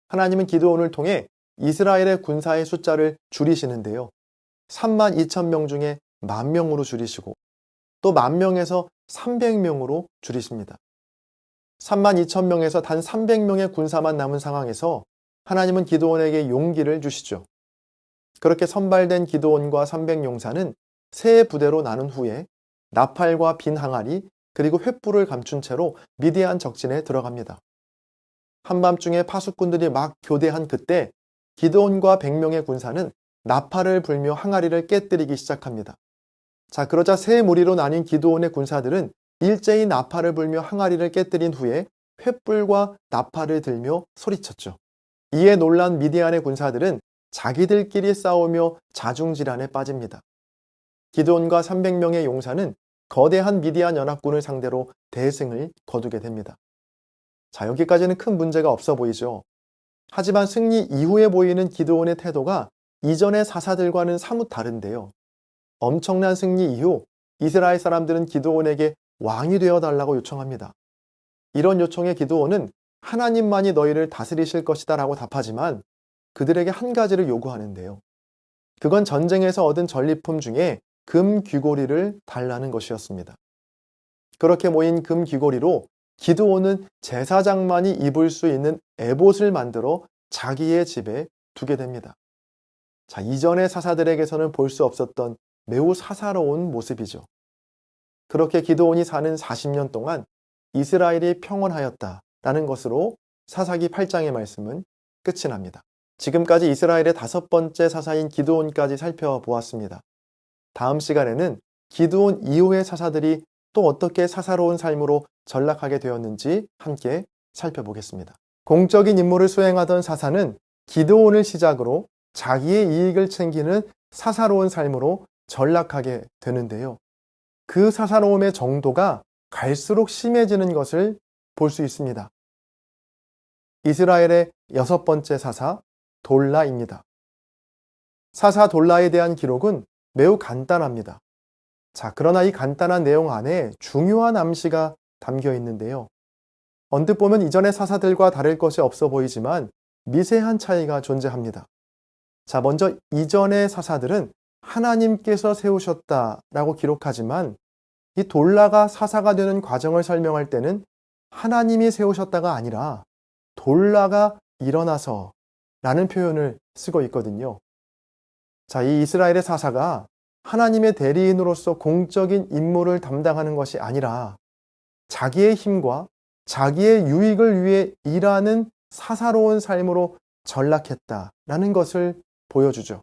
하나님은 기드온을 통해 이스라엘의 군사의 숫자를 줄이시는데요. 32,000명 중에 10,000명으로 줄이시고 또 10,000명에서 300명으로 줄이십니다. 32,000명에서 단 300명의 군사만 남은 상황에서 하나님은 기드온에게 용기를 주시죠. 그렇게 선발된 기드온과 300용사는 세 부대로 나눈 후에 나팔과 빈 항아리 그리고 횃불을 감춘 채로 미디안 적진에 들어갑니다. 한밤중에 파수꾼들이 막 교대한 그때 기드온과 100명의 군사는 나팔을 불며 항아리를 깨뜨리기 시작합니다. 그러자 세 무리로 나뉜 기드온의 군사들은 일제히 나팔을 불며 항아리를 깨뜨린 후에 횃불과 나팔을 들며 소리쳤죠. 이에 놀란 미디안의 군사들은 자기들끼리 싸우며 자중질환에 빠집니다. 기드온과 300명의 용사는 거대한 미디안 연합군을 상대로 대승을 거두게 됩니다. 여기까지는 큰 문제가 없어 보이죠. 하지만 승리 이후에 보이는 기드온의 태도가 이전의 사사들과는 사뭇 다른데요. 엄청난 승리 이후 이스라엘 사람들은 기드온에게 왕이 되어달라고 요청합니다. 이런 요청에 기드온은 하나님만이 너희를 다스리실 것이다 라고 답하지만 그들에게 한 가지를 요구하는데요. 그건 전쟁에서 얻은 전리품 중에 금 귀고리를 달라는 것이었습니다. 그렇게 모인 금 귀고리로 기드온은 제사장만이 입을 수 있는 에봇을 만들어 자기의 집에 두게 됩니다. 자, 이전의 사사들에게서는 볼 수 없었던 매우 사사로운 모습이죠. 그렇게 기드온이 사는 40년 동안 이스라엘이 평온하였다라는 것으로 사사기 8장의 말씀은 끝이 납니다. 지금까지 이스라엘의 5번째 사사인 기드온까지 살펴보았습니다. 다음 시간에는 기드온 이후의 사사들이 또 어떻게 사사로운 삶으로 전락하게 되었는지 함께 살펴보겠습니다. 공적인 임무를 수행하던 사사는 기드온을 시작으로 자기의 이익을 챙기는 사사로운 삶으로 전락하게 되는데요. 그 사사로움의 정도가 갈수록 심해지는 것을 볼 수 있습니다. 이스라엘의 6번째 사사 돌라입니다. 사사 돌라에 대한 기록은 매우 간단합니다. 자, 그러나 이 간단한 내용 안에 중요한 암시가 담겨 있는데요. 언뜻 보면 이전의 사사들과 다를 것이 없어 보이지만 미세한 차이가 존재합니다. 자, 먼저 이전의 사사들은 하나님께서 세우셨다라고 기록하지만 이 돌라가 사사가 되는 과정을 설명할 때는 하나님이 세우셨다가 아니라 돌라가 일어나서 라는 표현을 쓰고 있거든요. 자, 이 이스라엘의 사사가 하나님의 대리인으로서 공적인 임무를 담당하는 것이 아니라 자기의 힘과 자기의 유익을 위해 일하는 사사로운 삶으로 전락했다라는 것을 보여주죠.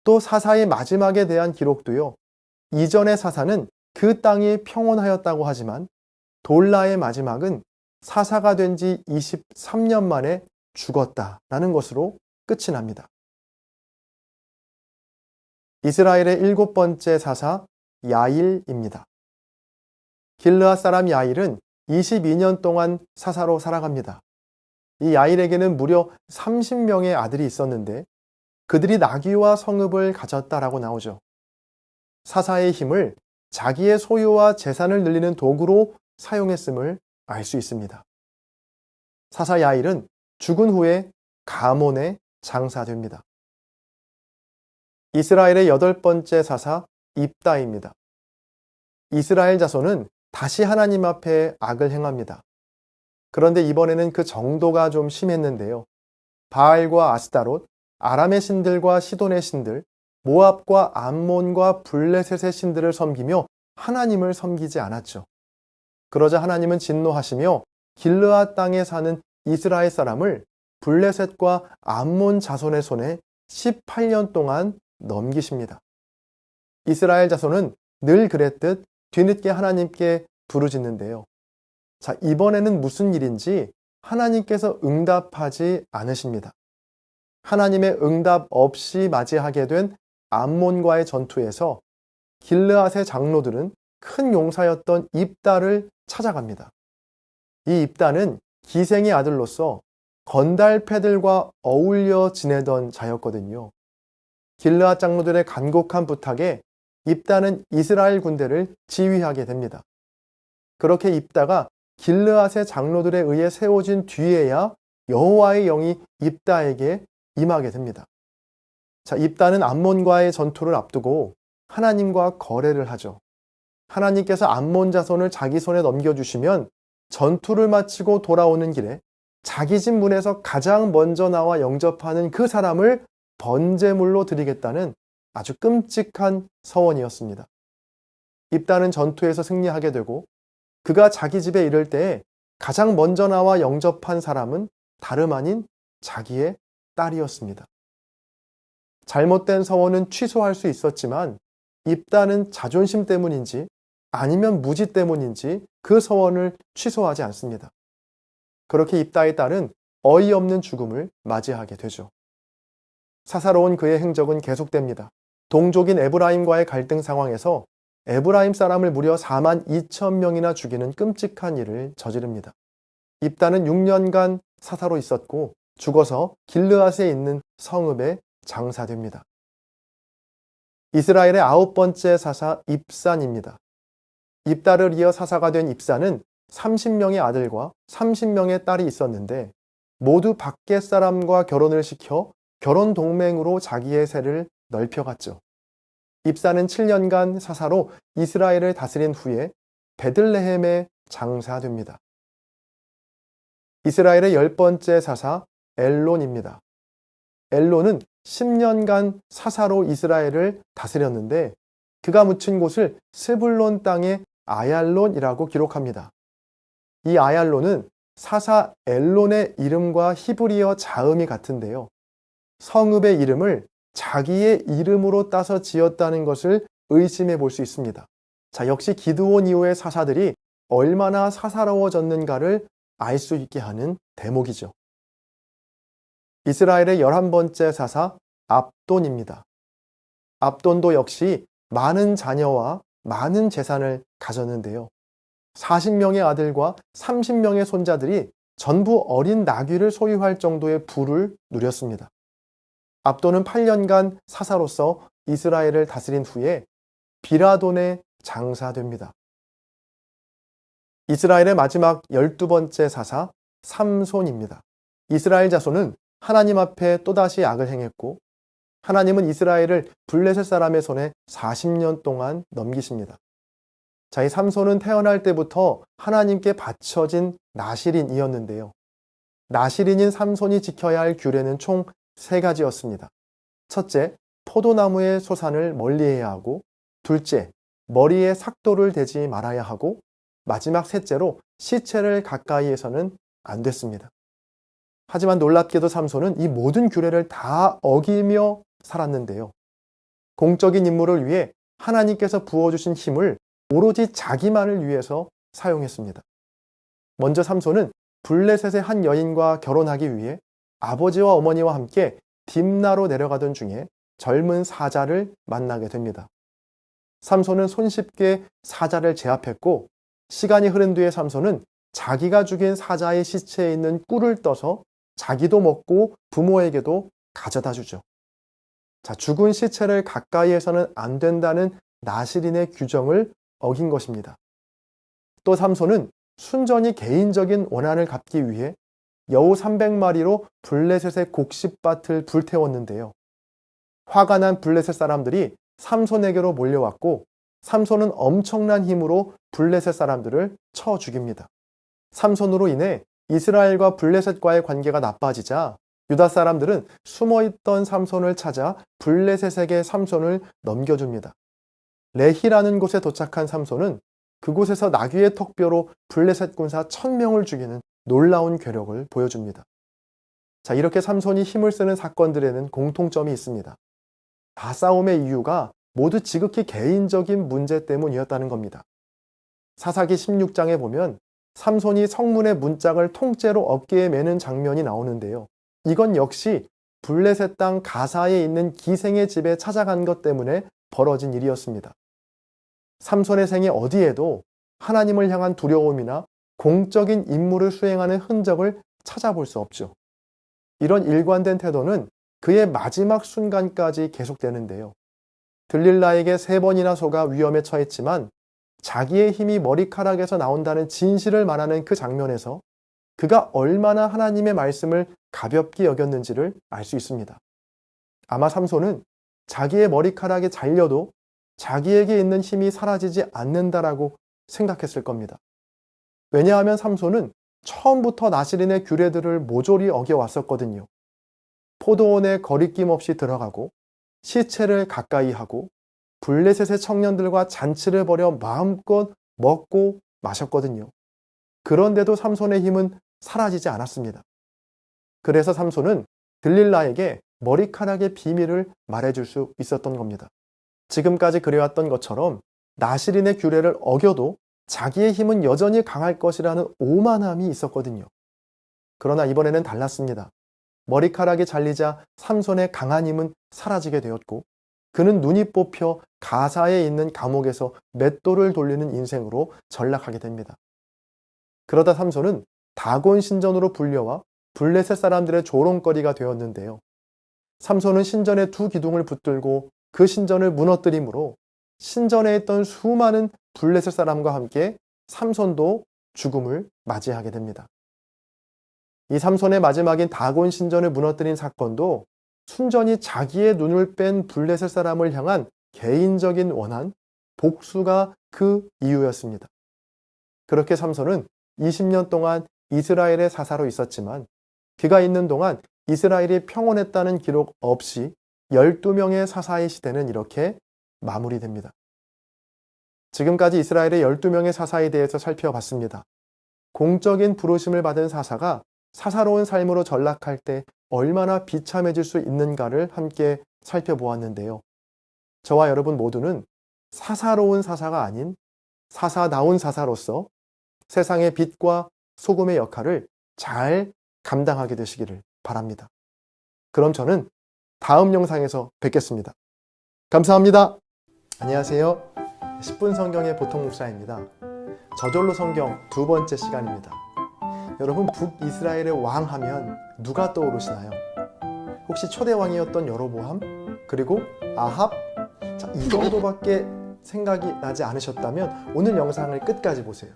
또 사사의 마지막에 대한 기록도요. 이전의 사사는 그 땅이 평온하였다고 하지만 돌라의 마지막은 사사가 된 지 23년 만에 죽었다라는 것으로 끝이 납니다. 이스라엘의 7번째 사사 야일입니다. 길르앗 사람 야일은 22년 동안 사사로 살아갑니다. 이 야일에게는 무려 30명의 아들이 있었는데 그들이 나귀와 성읍을 가졌다라고 나오죠. 사사의 힘을 자기의 소유와 재산을 늘리는 도구로 사용했음을 알 수 있습니다. 사사 야일은 죽은 후에 가몬에 장사됩니다. 이스라엘의 8번째 사사 입다입니다. 이스라엘 자손은 다시 하나님 앞에 악을 행합니다. 그런데 이번에는 그 정도가 좀 심했는데요. 바알과 아스타롯, 아람의 신들과 시돈의 신들, 모압과 암몬과 블레셋의 신들을 섬기며 하나님을 섬기지 않았죠. 그러자 하나님은 진노하시며 길르앗 땅에 사는 이스라엘 사람을 블레셋과 암몬 자손의 손에 18년 동안 넘기십니다. 이스라엘 자손은 늘 그랬듯 뒤늦게 하나님께 부르짖는데요. 자, 이번에는 무슨 일인지 하나님께서 응답하지 않으십니다. 하나님의 응답 없이 맞이하게 된 암몬과의 전투에서 길르앗의 장로들은 큰 용사였던 입다를 찾아갑니다. 이 입다는 기생의 아들로서 건달패들과 어울려 지내던 자였거든요. 길르앗 장로들의 간곡한 부탁에 입다는 이스라엘 군대를 지휘하게 됩니다. 그렇게 입다가 길르앗의 장로들에 의해 세워진 뒤에야 여호와의 영이 입다에게 임하게 됩니다. 자, 입다는 암몬과의 전투를 앞두고 하나님과 거래를 하죠. 하나님께서 암몬 자손을 자기 손에 넘겨주시면 전투를 마치고 돌아오는 길에 자기 집 문에서 가장 먼저 나와 영접하는 그 사람을 번제물로 드리겠다는 아주 끔찍한 서원이었습니다. 입다는 전투에서 승리하게 되고 그가 자기 집에 이를 때에 가장 먼저 나와 영접한 사람은 다름 아닌 자기의 딸이었습니다. 잘못된 서원은 취소할 수 있었지만 입다는 자존심 때문인지 아니면 무지 때문인지 그 서원을 취소하지 않습니다. 그렇게 입다의 딸은 어이없는 죽음을 맞이하게 되죠. 사사로운 그의 행적은 계속됩니다. 동족인 에브라임과의 갈등 상황에서 에브라임 사람을 무려 4만 2천 명이나 죽이는 끔찍한 일을 저지릅니다. 입다는 6년간 사사로 있었고 죽어서 길르앗에 있는 성읍에 장사됩니다. 이스라엘의 9번째 사사 입산입니다. 입다를 이어 사사가 된 입산은 30명의 아들과 30명의 딸이 있었는데 모두 밖의 사람과 결혼을 시켜 결혼 동맹으로 자기의 세를 넓혀갔죠. 입사는 7년간 사사로 이스라엘을 다스린 후에 베들레헴에 장사됩니다. 이스라엘의 10번째 사사 엘론입니다. 엘론은 10년간 사사로 이스라엘을 다스렸는데 그가 묻힌 곳을 스불론 땅의 아얄론이라고 기록합니다. 이 아얄론은 사사 엘론의 이름과 히브리어 자음이 같은데요. 성읍의 이름을 자기의 이름으로 따서 지었다는 것을 의심해 볼 수 있습니다. 자, 역시 기드온 이후의 사사들이 얼마나 사사로워졌는가를 알 수 있게 하는 대목이죠. 이스라엘의 11번째 사사 압돈입니다. 압돈도 역시 많은 자녀와 많은 재산을 가졌는데요. 40명의 아들과 30명의 손자들이 전부 어린 나귀를 소유할 정도의 부를 누렸습니다. 압돈은 8년간 사사로서 이스라엘을 다스린 후에 비라돈에 장사됩니다. 이스라엘의 마지막 12번째 사사 삼손입니다. 이스라엘 자손은 하나님 앞에 또다시 악을 행했고 하나님은 이스라엘을 블레셋 사람의 손에 40년 동안 넘기십니다. 자, 이 삼손은 태어날 때부터 하나님께 바쳐진 나실인이었는데요. 나실인인 삼손이 지켜야 할 규례는 총 3가지였습니다. 첫째, 포도나무의 소산을 멀리해야 하고, 둘째, 머리에 삭도를 대지 말아야 하고, 마지막 셋째로 시체를 가까이에서는 안 됐습니다. 하지만 놀랍게도 삼손은 이 모든 규례를 다 어기며 살았는데요. 공적인 임무를 위해 하나님께서 부어주신 힘을 오로지 자기만을 위해서 사용했습니다. 먼저 삼손은 블레셋의 한 여인과 결혼하기 위해 아버지와 어머니와 함께 딥나로 내려가던 중에 젊은 사자를 만나게 됩니다. 삼손은 손쉽게 사자를 제압했고 시간이 흐른 뒤에 삼손은 자기가 죽인 사자의 시체에 있는 꿀을 떠서 자기도 먹고 부모에게도 가져다 주죠. 자, 죽은 시체를 가까이에서는 안 된다는 나실인의 규정을 어긴 것입니다. 또 삼손은 순전히 개인적인 원한을 갚기 위해 여우 300마리로 블레셋의 곡식밭을 불태웠는데요. 화가 난 블레셋 사람들이 삼손에게로 몰려왔고 삼손은 엄청난 힘으로 블레셋 사람들을 쳐 죽입니다. 삼손으로 인해 이스라엘과 블레셋과의 관계가 나빠지자 유다 사람들은 숨어있던 삼손을 찾아 블레셋에게 삼손을 넘겨줍니다. 레히라는 곳에 도착한 삼손은 그곳에서 나귀의 턱뼈로 블레셋 군사 1000명을 죽이는 놀라운 괴력을 보여줍니다. 자, 이렇게 삼손이 힘을 쓰는 사건들에는 공통점이 있습니다. 다 싸움의 이유가 모두 지극히 개인적인 문제 때문이었다는 겁니다. 사사기 16장에 보면 삼손이 성문의 문짝을 통째로 어깨에 매는 장면이 나오는데요. 이건 역시 블레셋 땅 가사에 있는 기생의 집에 찾아간 것 때문에 벌어진 일이었습니다. 삼손의 생애 어디에도 하나님을 향한 두려움이나 공적인 임무를 수행하는 흔적을 찾아볼 수 없죠. 이런 일관된 태도는 그의 마지막 순간까지 계속되는데요. 들릴라에게 3번이나 속아 위험에 처했지만 자기의 힘이 머리카락에서 나온다는 진실을 말하는 그 장면에서 그가 얼마나 하나님의 말씀을 가볍게 여겼는지를 알 수 있습니다. 아마 삼손은 자기의 머리카락에 잘려도 자기에게 있는 힘이 사라지지 않는다라고 생각했을 겁니다. 왜냐하면 삼손은 처음부터 나실인의 규례들을 모조리 어겨왔었거든요. 포도원에 거리낌 없이 들어가고 시체를 가까이 하고 블레셋의 청년들과 잔치를 벌여 마음껏 먹고 마셨거든요. 그런데도 삼손의 힘은 사라지지 않았습니다. 그래서 삼손은 들릴라에게 머리카락의 비밀을 말해줄 수 있었던 겁니다. 지금까지 그래왔던 것처럼 나실인의 규례를 어겨도 자기의 힘은 여전히 강할 것이라는 오만함이 있었거든요. 그러나 이번에는 달랐습니다. 머리카락이 잘리자 삼손의 강한 힘은 사라지게 되었고 그는 눈이 뽑혀 가사에 있는 감옥에서 맷돌을 돌리는 인생으로 전락하게 됩니다. 그러다 삼손은 다곤 신전으로 불려와 블레셋 사람들의 조롱거리가 되었는데요. 삼손은 신전의 2 기둥을 붙들고 그 신전을 무너뜨림으로 신전에 있던 수많은 블레셋 사람과 함께 삼손도 죽음을 맞이하게 됩니다. 이 삼손의 마지막인 다곤 신전을 무너뜨린 사건도 순전히 자기의 눈을 뺀 블레셋 사람을 향한 개인적인 원한, 복수가 그 이유였습니다. 그렇게 삼손은 20년 동안 이스라엘의 사사로 있었지만 그가 있는 동안 이스라엘이 평온했다는 기록 없이 12명의 사사의 시대는 이렇게 마무리됩니다. 지금까지 이스라엘의 12명의 사사에 대해서 살펴봤습니다. 공적인 부르심을 받은 사사가 사사로운 삶으로 전락할 때 얼마나 비참해질 수 있는가를 함께 살펴보았는데요. 저와 여러분 모두는 사사로운 사사가 아닌 사사다운 사사로서 세상의 빛과 소금의 역할을 잘 감당하게 되시기를 바랍니다. 그럼 저는 다음 영상에서 뵙겠습니다. 감사합니다. 안녕하세요. 10분 성경의 보통 목사입니다. 저절로 성경 두 번째 시간입니다. 여러분, 북이스라엘의 왕 하면 누가 떠오르시나요? 혹시 초대 왕이었던 여로보암? 그리고 아합? 자, 이 정도밖에 생각이 나지 않으셨다면 오늘 영상을 끝까지 보세요.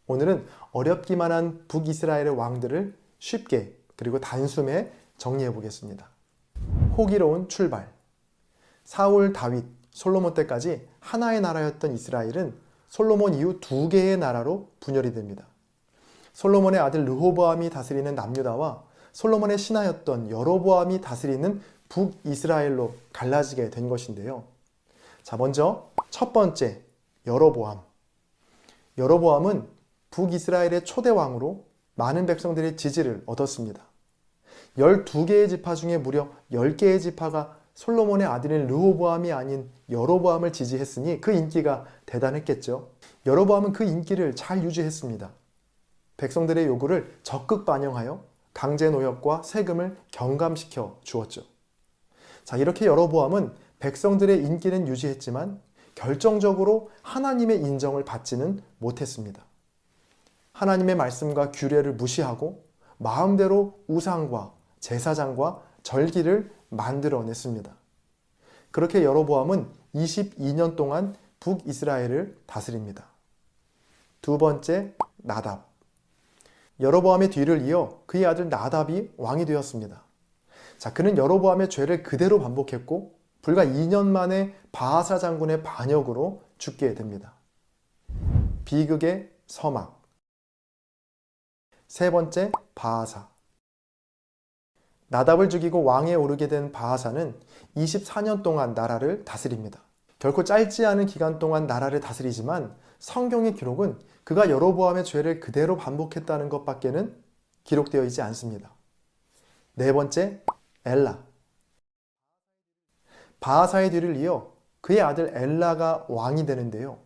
오늘은 어렵기만 한 북이스라엘의 왕들을 쉽게 그리고 단숨에 정리해 보겠습니다. 호기로운 출발. 사울, 다윗, 솔로몬 때까지 하나의 나라였던 이스라엘은 솔로몬 이후 두 개의 나라로 분열이 됩니다. 솔로몬의 아들 르호보암이 다스리는 남유다와 솔로몬의 신하였던 여로보암이 다스리는 북이스라엘로 갈라지게 된 것인데요. 자, 먼저 첫 번째, 여로보암. 여로보암은 북이스라엘의 초대 왕으로 많은 백성들의 지지를 얻었습니다. 12개의 지파 중에 무려 10개의 지파가 솔로몬의 아들인 르호보암이 아닌 여로보암을 지지했으니 그 인기가 대단했겠죠. 여로보암은 그 인기를 잘 유지했습니다. 백성들의 요구를 적극 반영하여 강제 노역과 세금을 경감시켜 주었죠. 자, 이렇게 여로보암은 백성들의 인기는 유지했지만 결정적으로 하나님의 인정을 받지는 못했습니다. 하나님의 말씀과 규례를 무시하고 마음대로 우상과 제사장과 절기를 만들어냈습니다. 그렇게 여로보암은 22년 동안 북이스라엘을 다스립니다. 두 번째, 나답. 여로보암의 뒤를 이어 그의 아들 나답이 왕이 되었습니다. 자, 그는 여로보암의 죄를 그대로 반복했고 불과 2년 만에 바하사 장군의 반역으로 죽게 됩니다. 비극의 서막. 세 번째, 바하사. 나답을 죽이고 왕에 오르게 된 바하사는 24년 동안 나라를 다스립니다. 결코 짧지 않은 기간 동안 나라를 다스리지만 성경의 기록은 그가 여로보암의 죄를 그대로 반복했다는 것밖에는 기록되어 있지 않습니다. 네 번째, 엘라. 바하사의 뒤를 이어 그의 아들 엘라가 왕이 되는데요.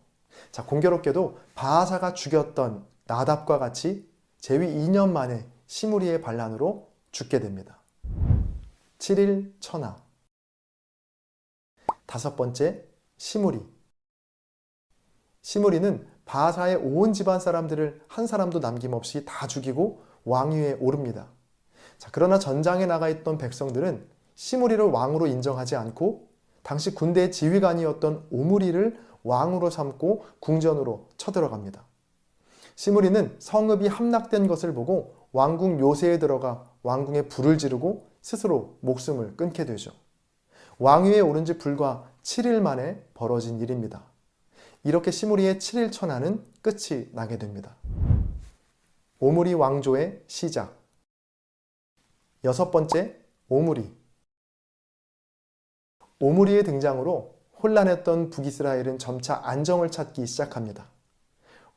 자, 공교롭게도 바하사가 죽였던 나답과 같이 재위 2년 만에 시므리의 반란으로 죽게 됩니다. 7일 천하. 다섯 번째, 시므리. 시므리는 바하사의 온 집안 사람들을 한 사람도 남김없이 다 죽이고 왕위에 오릅니다. 자, 그러나 전장에 나가 있던 백성들은 시므리를 왕으로 인정하지 않고 당시 군대의 지휘관이었던 오므리를 왕으로 삼고 궁전으로 쳐들어갑니다. 시므리는 성읍이 함락된 것을 보고 왕궁 요새에 들어가 왕궁에 불을 지르고 스스로 목숨을 끊게 되죠. 왕위에 오른 지 불과 7일 만에 벌어진 일입니다. 이렇게 시므리의 7일 천하는 끝이 나게 됩니다. 오므리 왕조의 시작. 여섯 번째, 오므리. 오므리의 등장으로 혼란했던 북이스라엘은 점차 안정을 찾기 시작합니다.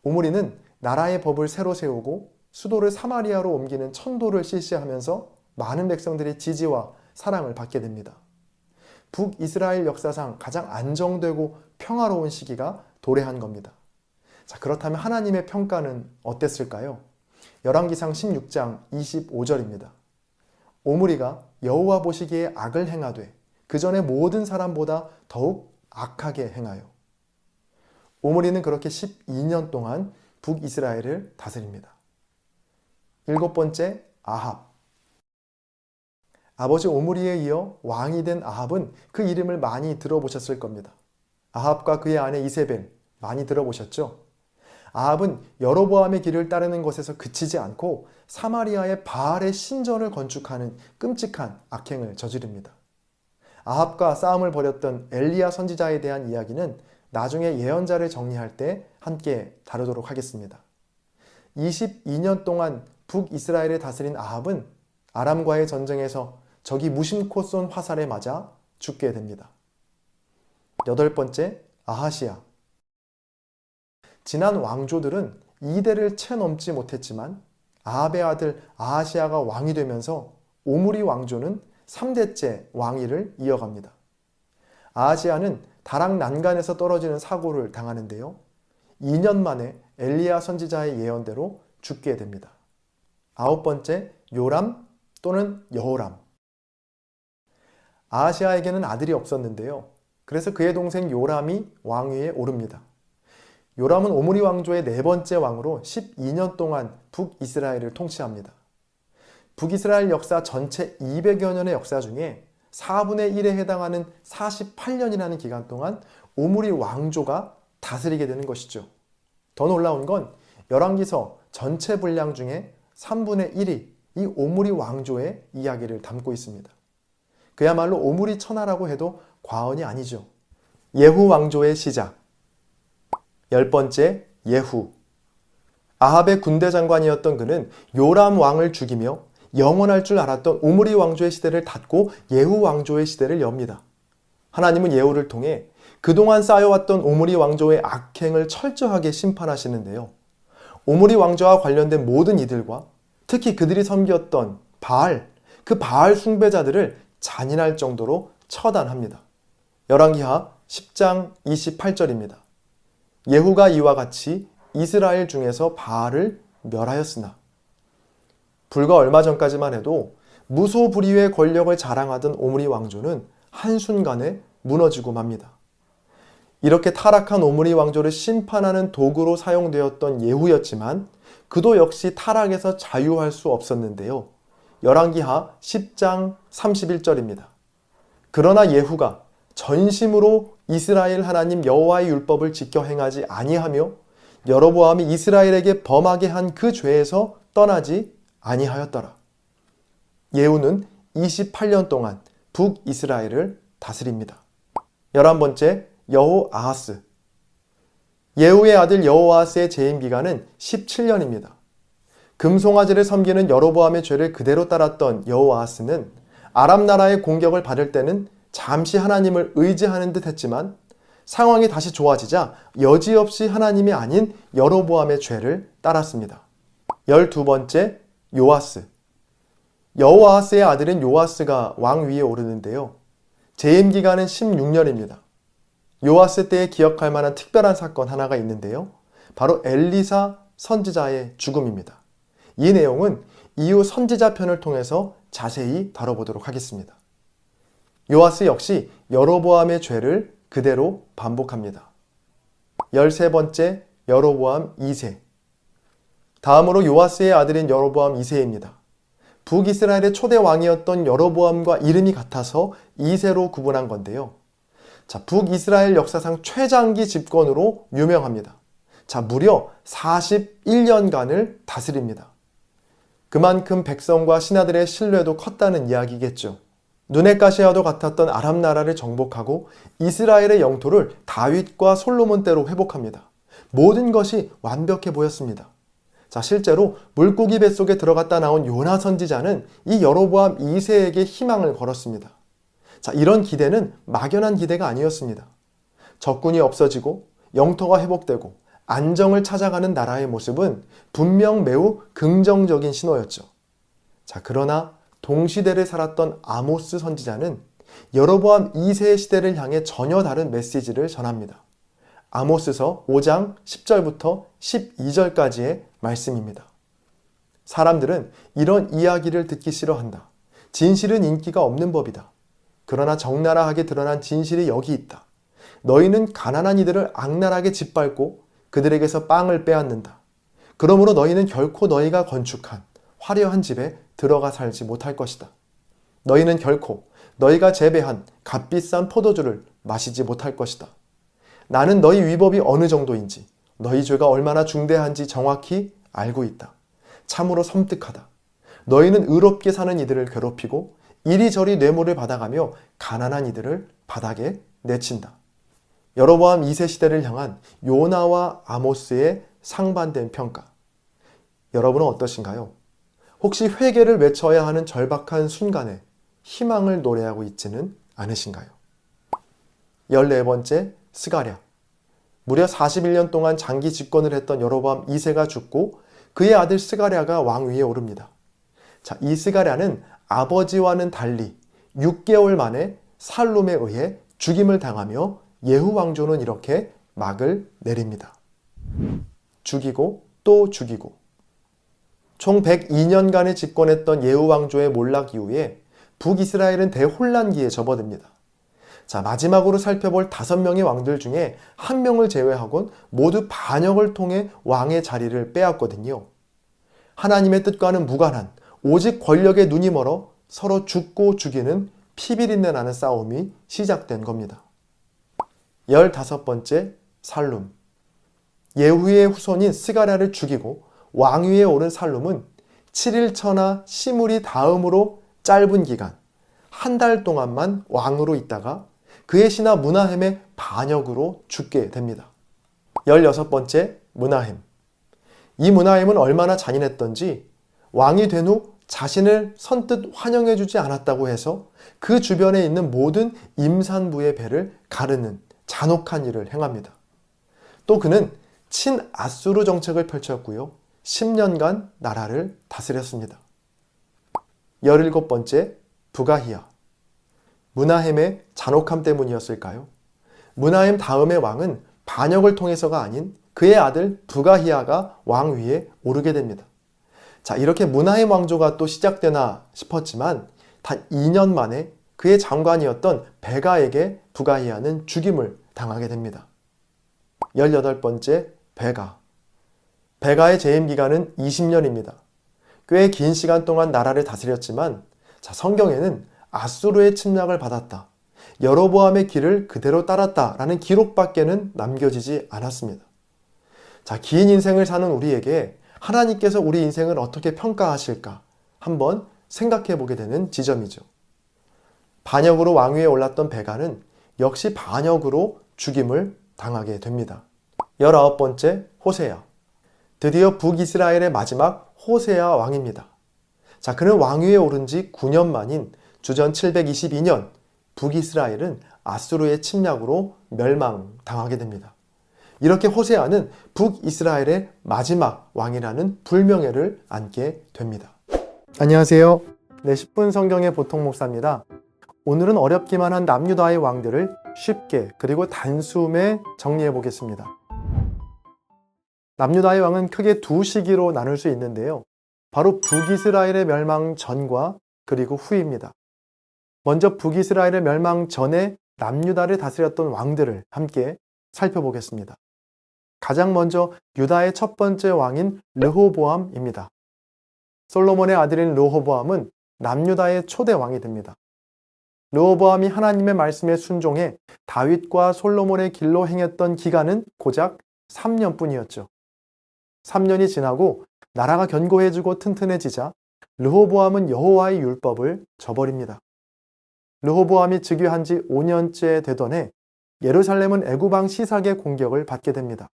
오므리는 나라의 법을 새로 세우고 수도를 사마리아로 옮기는 천도를 실시하면서 많은 백성들의 지지와 사랑을 받게 됩니다. 북이스라엘 역사상 가장 안정되고 평화로운 시기가 도래한 겁니다. 자, 그렇다면 하나님의 평가는 어땠을까요? 열왕기상 16장 25절입니다. 오므리가 여호와 보시기에 악을 행하되 그 전에 모든 사람보다 더욱 악하게 행하여. 오므리는 그렇게 12년 동안 북이스라엘을 다스립니다. 일곱 번째, 아합. 아버지 오므리에 이어 왕이 된 아합은 그 이름을 많이 들어보셨을 겁니다. 아합과 그의 아내 이세벨 많이 들어보셨죠? 아합은 여로보암의 길을 따르는 것에서 그치지 않고 사마리아의 바알의 신전을 건축하는 끔찍한 악행을 저지릅니다. 아합과 싸움을 벌였던 엘리야 선지자에 대한 이야기는 나중에 예언자를 정리할 때 함께 다루도록 하겠습니다. 22년 동안 북이스라엘을 다스린 아합은 아람과의 전쟁에서 적이 무심코 쏜 화살에 맞아 죽게 됩니다. 8번째, 아하시야. 지난 왕조들은 2대를 채 넘지 못했지만 아합의 아들 아하시야가 왕이 되면서 오므리 왕조는 3대째 왕위를 이어갑니다. 아하시야는 다락 난간에서 떨어지는 사고를 당하는데요. 2년 만에 엘리야 선지자의 예언대로 죽게 됩니다. 9번째, 요람 또는 여호람. 아하시야에게는 아들이 없었는데요. 그래서 그의 동생 요람이 왕위에 오릅니다. 요람은 오므리 왕조의 4번째 왕으로 12년 동안 북이스라엘을 통치합니다. 북이스라엘 역사 전체 200여 년의 역사 중에 4분의 1에 해당하는 48년이라는 기간 동안 오므리 왕조가 다스리게 되는 것이죠. 더 놀라운 건 열왕기서 전체 분량 중에 3분의 1이 이 오므리 왕조의 이야기를 담고 있습니다. 그야말로 오므리 천하라고 해도 과언이 아니죠. 예후 왕조의 시작. 10번째, 예후. 아합의 군대 장관이었던 그는 요람 왕을 죽이며 영원할 줄 알았던 오므리 왕조의 시대를 닫고 예후 왕조의 시대를 엽니다. 하나님은 예후를 통해 그동안 쌓여왔던 오므리 왕조의 악행을 철저하게 심판하시는데요. 오므리 왕조와 관련된 모든 이들과 특히 그들이 섬겼던 바알, 그 바알 숭배자들을 잔인할 정도로 처단합니다. 열왕기하 10장 28절입니다. 예후가 이와 같이 이스라엘 중에서 바알을 멸하였으나. 불과 얼마 전까지만 해도 무소불위의 권력을 자랑하던 오므리 왕조는 한순간에 무너지고 맙니다. 이렇게 타락한 오므리 왕조를 심판하는 도구로 사용되었던 예후였지만 그도 역시 타락에서 자유할 수 없었는데요. 열왕기하 10장 31절입니다. 그러나 예후가 전심으로 이스라엘 하나님 여호와의 율법을 지켜 행하지 아니하며 여로보암이 이스라엘에게 범하게 한 그 죄에서 떠나지 아니하였더라. 예후는 28년 동안 북이스라엘을 다스립니다. 11번째, 여호아하스. 예후의 아들 여호아하스의 재임 기간은 17년입니다. 금송아지를 섬기는 여로보암의 죄를 그대로 따랐던 여호아하스는 아람 나라의 공격을 받을 때는 잠시 하나님을 의지하는 듯 했지만 상황이 다시 좋아지자 여지없이 하나님이 아닌 여로보암의 죄를 따랐습니다. 12번째, 요아스. 여호아하스의 아들인 요아스가 왕 위에 오르는데요. 재임 기간은 16년입니다. 요아스 때에 기억할 만한 특별한 사건 하나가 있는데요. 바로 엘리사 선지자의 죽음입니다. 이 내용은 이후 선지자 편을 통해서 자세히 다뤄보도록 하겠습니다. 요아스 역시 여로보암의 죄를 그대로 반복합니다. 13번째, 여로보암 2세. 다음으로 요아스의 아들인 여로보암 2세입니다. 북이스라엘의 초대 왕이었던 여로보암과 이름이 같아서 2세로 구분한 건데요. 북이스라엘 역사상 최장기 집권으로 유명합니다. 무려 41년간을 다스립니다. 그만큼 백성과 신하들의 신뢰도 컸다는 이야기겠죠. 눈의 가시와도 같았던 아람 나라를 정복하고 이스라엘의 영토를 다윗과 솔로몬 때로 회복합니다. 모든 것이 완벽해 보였습니다. 실제로 물고기 뱃속에 들어갔다 나온 요나 선지자는 이 여로보암 2세에게 희망을 걸었습니다. 이런 기대는 막연한 기대가 아니었습니다. 적군이 없어지고 영토가 회복되고 안정을 찾아가는 나라의 모습은 분명 매우 긍정적인 신호였죠. 그러나 동시대를 살았던 아모스 선지자는 여로보암 2세의 시대를 향해 전혀 다른 메시지를 전합니다. 아모스서 5장 10절부터 12절까지의 말씀입니다. 사람들은 이런 이야기를 듣기 싫어한다. 진실은 인기가 없는 법이다. 그러나 적나라하게 드러난 진실이 여기 있다. 너희는 가난한 이들을 악랄하게 짓밟고 그들에게서 빵을 빼앗는다. 그러므로 너희는 결코 너희가 건축한 화려한 집에 들어가 살지 못할 것이다. 너희는 결코 너희가 재배한 값비싼 포도주를 마시지 못할 것이다. 나는 너희 위법이 어느 정도인지 너희 죄가 얼마나 중대한지 정확히 알고 있다. 참으로 섬뜩하다. 너희는 의롭게 사는 이들을 괴롭히고 이리저리 뇌물을 받아가며 가난한 이들을 바닥에 내친다. 여로보암 2세 시대를 향한 요나와 아모스의 상반된 평가. 여러분은 어떠신가요? 혹시 회개를 외쳐야 하는 절박한 순간에 희망을 노래하고 있지는 않으신가요? 14번째, 스가랴. 무려 41년 동안 장기 집권을 했던 여로보암 2세가 죽고 그의 아들 스가랴가 왕위에 오릅니다. 자, 이 스가랴는 아버지와는 달리 6개월 만에 살룸에 의해 죽임을 당하며 예후 왕조는 이렇게 막을 내립니다. 죽이고 또 죽이고. 총 102년간의 집권했던 예후 왕조의 몰락 이후에 북이스라엘은 대혼란기에 접어듭니다. 자, 마지막으로 살펴볼 5명의 왕들 중에 1명을 제외하곤 모두 반역을 통해 왕의 자리를 빼앗거든요. 하나님의 뜻과는 무관한 오직 권력에 눈이 멀어 서로 죽고 죽이는 피비린내 나는 싸움이 시작된 겁니다. 15번째, 살룸. 예후의 후손인 스가랴를 죽이고 왕위에 오른 살룸은 7일 처나 시물이 다음으로 짧은 기간, 한 달 동안만 왕으로 있다가 그의 신하 므나헴의 반역으로 죽게 됩니다. 16번째, 므나헴. 이 므나헴은 얼마나 잔인했던지 왕이 된 후 자신을 선뜻 환영해주지 않았다고 해서 그 주변에 있는 모든 임산부의 배를 가르는 잔혹한 일을 행합니다. 또 그는 친아수르 정책을 펼쳤고요. 10년간 나라를 다스렸습니다. 17번째, 부가히야. 므나헴의 잔혹함 때문이었을까요? 므나헴 다음의 왕은 반역을 통해서가 아닌 그의 아들 부가히야가 왕위에 오르게 됩니다. 자, 이렇게 므나헴 왕조가 또 시작되나 싶었지만 단 2년 만에 그의 장관이었던 베가에게 부가히야는 죽임을 당하게 됩니다. 18번째, 베가. 베가의 재임 기간은 20년입니다. 꽤 긴 시간 동안 나라를 다스렸지만 성경에는 아수르의 침략을 받았다, 여로보암의 길을 그대로 따랐다라는 기록밖에는 남겨지지 않았습니다. 자, 긴 인생을 사는 우리에게 하나님께서 우리 인생을 어떻게 평가하실까 한번 생각해 보게 되는 지점이죠. 반역으로 왕위에 올랐던 베가는 역시 반역으로 죽임을 당하게 됩니다. 19번째, 호세야. 드디어 북이스라엘의 마지막 호세야 왕입니다. 자, 그는 왕위에 오른 지 9년 만인 주전 722년 북이스라엘은 아수르의 침략으로 멸망당하게 됩니다. 이렇게 호세아는 북이스라엘의 마지막 왕이라는 불명예를 안게 됩니다. 안녕하세요. 10분 성경의 보통 목사입니다. 오늘은 어렵기만 한 남유다의 왕들을 쉽게 그리고 단숨에 정리해 보겠습니다. 남유다의 왕은 크게 두 시기로 나눌 수 있는데요. 바로 북이스라엘의 멸망 전과 그리고 후입니다. 먼저 북이스라엘의 멸망 전에 남유다를 다스렸던 왕들을 함께 살펴보겠습니다. 가장 먼저 유다의 첫 번째 왕인 르호보암입니다. 솔로몬의 아들인 르호보암은 남유다의 초대 왕이 됩니다. 르호보암이 하나님의 말씀에 순종해 다윗과 솔로몬의 길로 행했던 기간은 고작 3년뿐이었죠. 3년이 지나고 나라가 견고해지고 튼튼해지자 르호보암은 여호와의 율법을 저버립니다. 르호보암이 즉위한 지 5년째 되던 해 예루살렘은 애굽왕 시삭의 공격을 받게 됩니다.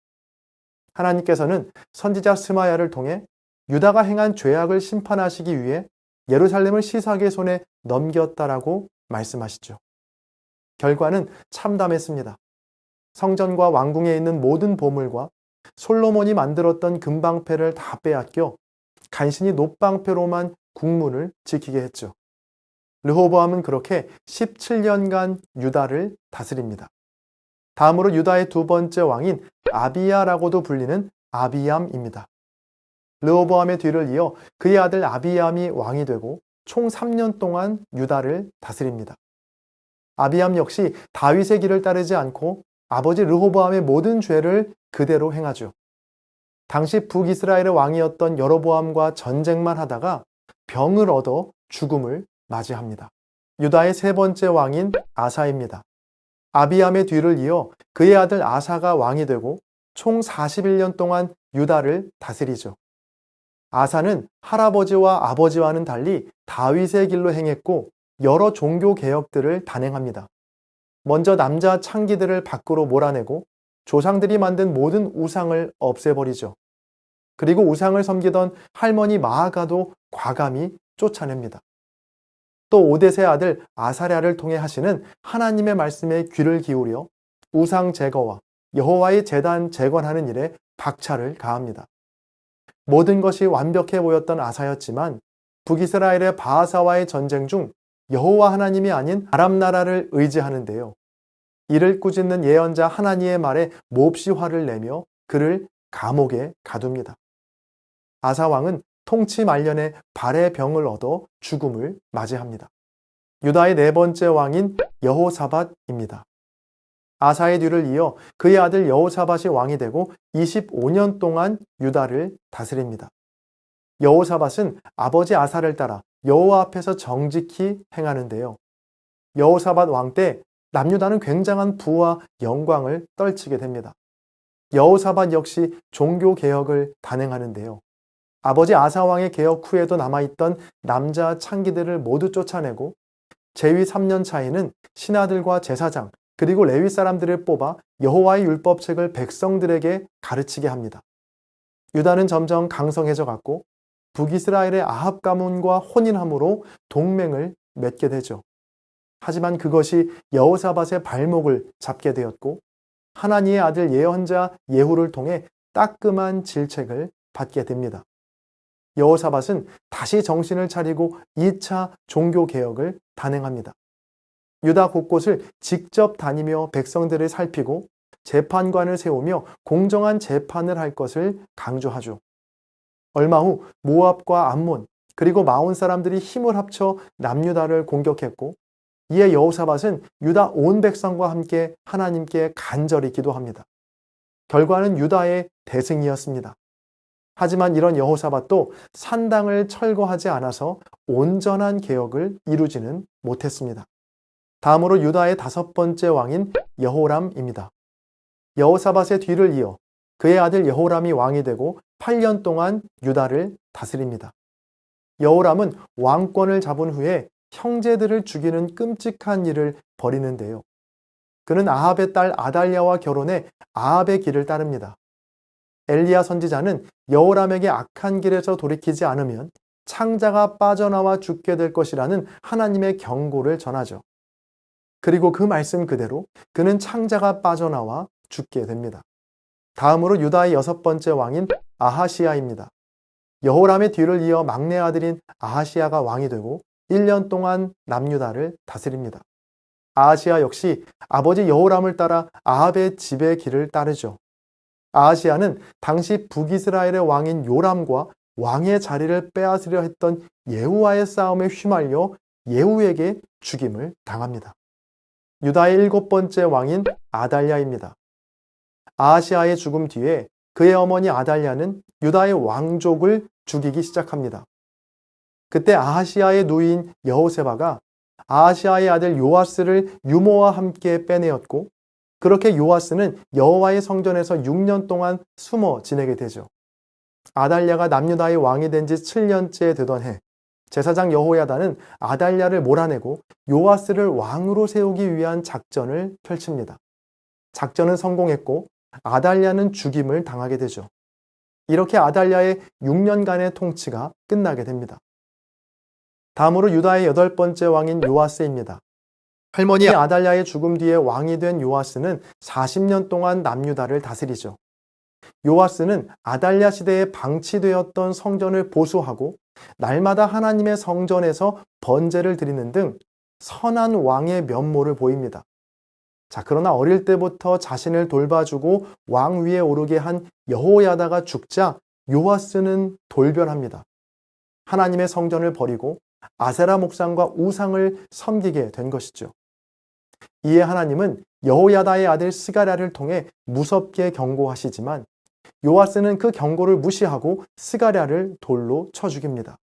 하나님께서는 선지자 스마야를 통해 유다가 행한 죄악을 심판하시기 위해 예루살렘을 시삭의 손에 넘겼다라고 말씀하시죠. 결과는 참담했습니다. 성전과 왕궁에 있는 모든 보물과 솔로몬이 만들었던 금방패를 다 빼앗겨 간신히 놋방패로만 국문을 지키게 했죠. 르호보암은 그렇게 17년간 유다를 다스립니다. 다음으로 유다의 두 번째 왕인 아비야라고도 불리는 아비암입니다. 르호보암의 뒤를 이어 그의 아들 아비암이 왕이 되고 총 3년 동안 유다를 다스립니다. 아비암 역시 다윗의 길을 따르지 않고 아버지 르호보암의 모든 죄를 그대로 행하죠. 당시 북이스라엘의 왕이었던 여로보암과 전쟁만 하다가 병을 얻어 죽음을 맞이합니다. 유다의 세 번째 왕인 아사입니다. 아비암의 뒤를 이어 그의 아들 아사가 왕이 되고 총 41년 동안 유다를 다스리죠. 아사는 할아버지와 아버지와는 달리 다윗의 길로 행했고 여러 종교 개혁들을 단행합니다. 먼저 남자 창기들을 밖으로 몰아내고 조상들이 만든 모든 우상을 없애버리죠. 그리고 우상을 섬기던 할머니 마아가도 과감히 쫓아냅니다. 또 오뎃의 아들 아사랴를 통해 하시는 하나님의 말씀에 귀를 기울여 우상 제거와 여호와의 제단 재건하는 일에 박차를 가합니다. 모든 것이 완벽해 보였던 아사였지만 북이스라엘의 바하사와의 전쟁 중 여호와 하나님이 아닌 아람 나라를 의지하는데요. 이를 꾸짖는 예언자 하나니의 말에 몹시 화를 내며 그를 감옥에 가둡니다. 아사 왕은 통치 말년에 발의 병을 얻어 죽음을 맞이합니다. 유다의 네 번째 왕인 여호사밧입니다. 아사의 뒤를 이어 그의 아들 여호사밧이 왕이 되고 25년 동안 유다를 다스립니다. 여호사밧은 아버지 아사를 따라 여호와 앞에서 정직히 행하는데요. 여호사밧 왕 때 남유다는 굉장한 부와 영광을 떨치게 됩니다. 여호사밧 역시 종교 개혁을 단행하는데요. 아버지 아사 왕의 개혁 후에도 남아있던 남자 창기들을 모두 쫓아내고 재위 3년 차에는 신하들과 제사장 그리고 레위 사람들을 뽑아 여호와의 율법책을 백성들에게 가르치게 합니다. 유다는 점점 강성해져 갔고 북이스라엘의 아합 가문과 혼인함으로 동맹을 맺게 되죠. 하지만 그것이 여호사밧의 발목을 잡게 되었고 하나니의 아들 예언자 예후를 통해 따끔한 질책을 받게 됩니다. 여호사밧은 다시 정신을 차리고 2차 종교개혁을 단행합니다. 유다 곳곳을 직접 다니며 백성들을 살피고 재판관을 세우며 공정한 재판을 할 것을 강조하죠. 얼마 후 모압과 암몬 그리고 마온 사람들이 힘을 합쳐 남유다를 공격했고 이에 여호사밧은 유다 온 백성과 함께 하나님께 간절히 기도합니다. 결과는 유다의 대승이었습니다. 하지만 이런 여호사밧도 산당을 철거하지 않아서 온전한 개혁을 이루지는 못했습니다. 다음으로 유다의 다섯 번째 왕인 여호람입니다. 여호사밧의 뒤를 이어 그의 아들 여호람이 왕이 되고 8년 동안 유다를 다스립니다. 여호람은 왕권을 잡은 후에 형제들을 죽이는 끔찍한 일을 벌이는데요. 그는 아합의 딸 아달랴와 결혼해 아합의 길을 따릅니다. 엘리야 선지자는 여호람에게 악한 길에서 돌이키지 않으면 창자가 빠져나와 죽게 될 것이라는 하나님의 경고를 전하죠. 그리고 그 말씀 그대로 그는 창자가 빠져나와 죽게 됩니다. 다음으로 유다의 여섯 번째 왕인 아하시야입니다. 여호람의 뒤를 이어 막내 아들인 아하시야가 왕이 되고 1년 동안 남유다를 다스립니다. 아하시야 역시 아버지 여호람을 따라 아합의 집의 길을 따르죠. 아하시야는 당시 북이스라엘의 왕인 요람과 왕의 자리를 빼앗으려 했던 예후와의 싸움에 휘말려 예후에게 죽임을 당합니다. 유다의 일곱 번째 왕인 아달랴입니다. 아하시야의 죽음 뒤에 그의 어머니 아달랴는 유다의 왕족을 죽이기 시작합니다. 그때 아하시야의 누이인 여호세바가 아하시야의 아들 요아스를 유모와 함께 빼내었고 그렇게 요아스는 여호와의 성전에서 6년 동안 숨어 지내게 되죠. 아달랴가 남유다의 왕이 된 지 7년째 되던 해 제사장 여호야다는 아달랴를 몰아내고 요아스를 왕으로 세우기 위한 작전을 펼칩니다. 작전은 성공했고 아달랴는 죽임을 당하게 되죠. 이렇게 아달랴의 6년간의 통치가 끝나게 됩니다. 다음으로 유다의 여덟 번째 왕인 요아스입니다. 할머니 아달랴의 죽음 뒤에 왕이 된 요아스는 40년 동안 남유다를 다스리죠. 요아스는 아달랴 시대에 방치되었던 성전을 보수하고 날마다 하나님의 성전에서 번제를 드리는 등 선한 왕의 면모를 보입니다. 그러나 어릴 때부터 자신을 돌봐주고 왕 위에 오르게 한 여호야다가 죽자 요아스는 돌변합니다. 하나님의 성전을 버리고 아세라 목상과 우상을 섬기게 된 것이죠. 이에 하나님은 여호야다의 아들 스가랴를 통해 무섭게 경고하시지만 요아스는 그 경고를 무시하고 스가랴를 돌로 쳐 죽입니다.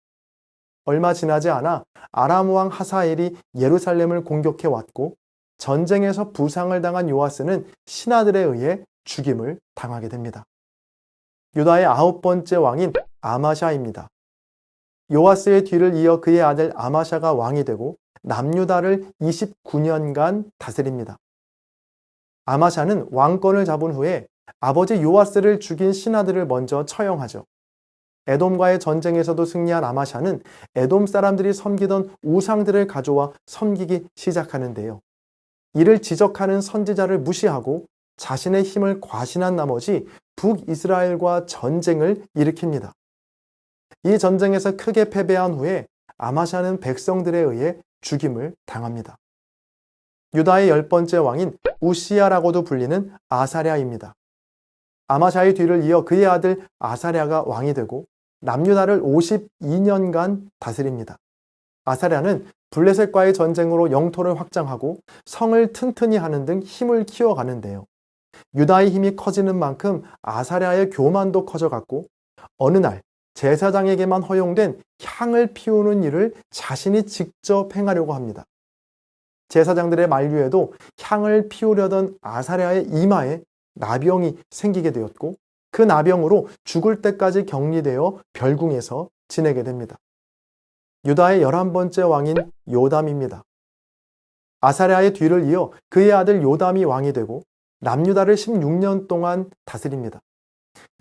얼마 지나지 않아 아람 왕 하사엘이 예루살렘을 공격해 왔고 전쟁에서 부상을 당한 요아스는 신하들에 의해 죽임을 당하게 됩니다. 유다의 9번째 왕인 아마샤입니다. 요아스의 뒤를 이어 그의 아들 아마샤가 왕이 되고 남유다를 29년간 다스립니다. 아마샤는 왕권을 잡은 후에 아버지 요아스를 죽인 신하들을 먼저 처형하죠. 에돔과의 전쟁에서도 승리한 아마샤는 에돔 사람들이 섬기던 우상들을 가져와 섬기기 시작하는데요. 이를 지적하는 선지자를 무시하고 자신의 힘을 과신한 나머지 북이스라엘과 전쟁을 일으킵니다. 이 전쟁에서 크게 패배한 후에 아마샤는 백성들에 의해 죽임을 당합니다. 유다의 10번째 왕인 우시야라고도 불리는 아사랴입니다. 아마샤의 뒤를 이어 그의 아들 아사랴가 왕이 되고 남유다를 52년간 다스립니다. 아사랴는 블레셋과의 전쟁으로 영토를 확장하고 성을 튼튼히 하는 등 힘을 키워가는데요. 유다의 힘이 커지는 만큼 아사랴의 교만도 커져갔고 어느 날 제사장에게만 허용된 향을 피우는 일을 자신이 직접 행하려고 합니다. 제사장들의 만류에도 향을 피우려던 아사랴의 이마에 나병이 생기게 되었고 그 나병으로 죽을 때까지 격리되어 별궁에서 지내게 됩니다. 유다의 11번째 왕인 요담입니다. 아사랴의 뒤를 이어 그의 아들 요담이 왕이 되고 남유다를 16년 동안 다스립니다.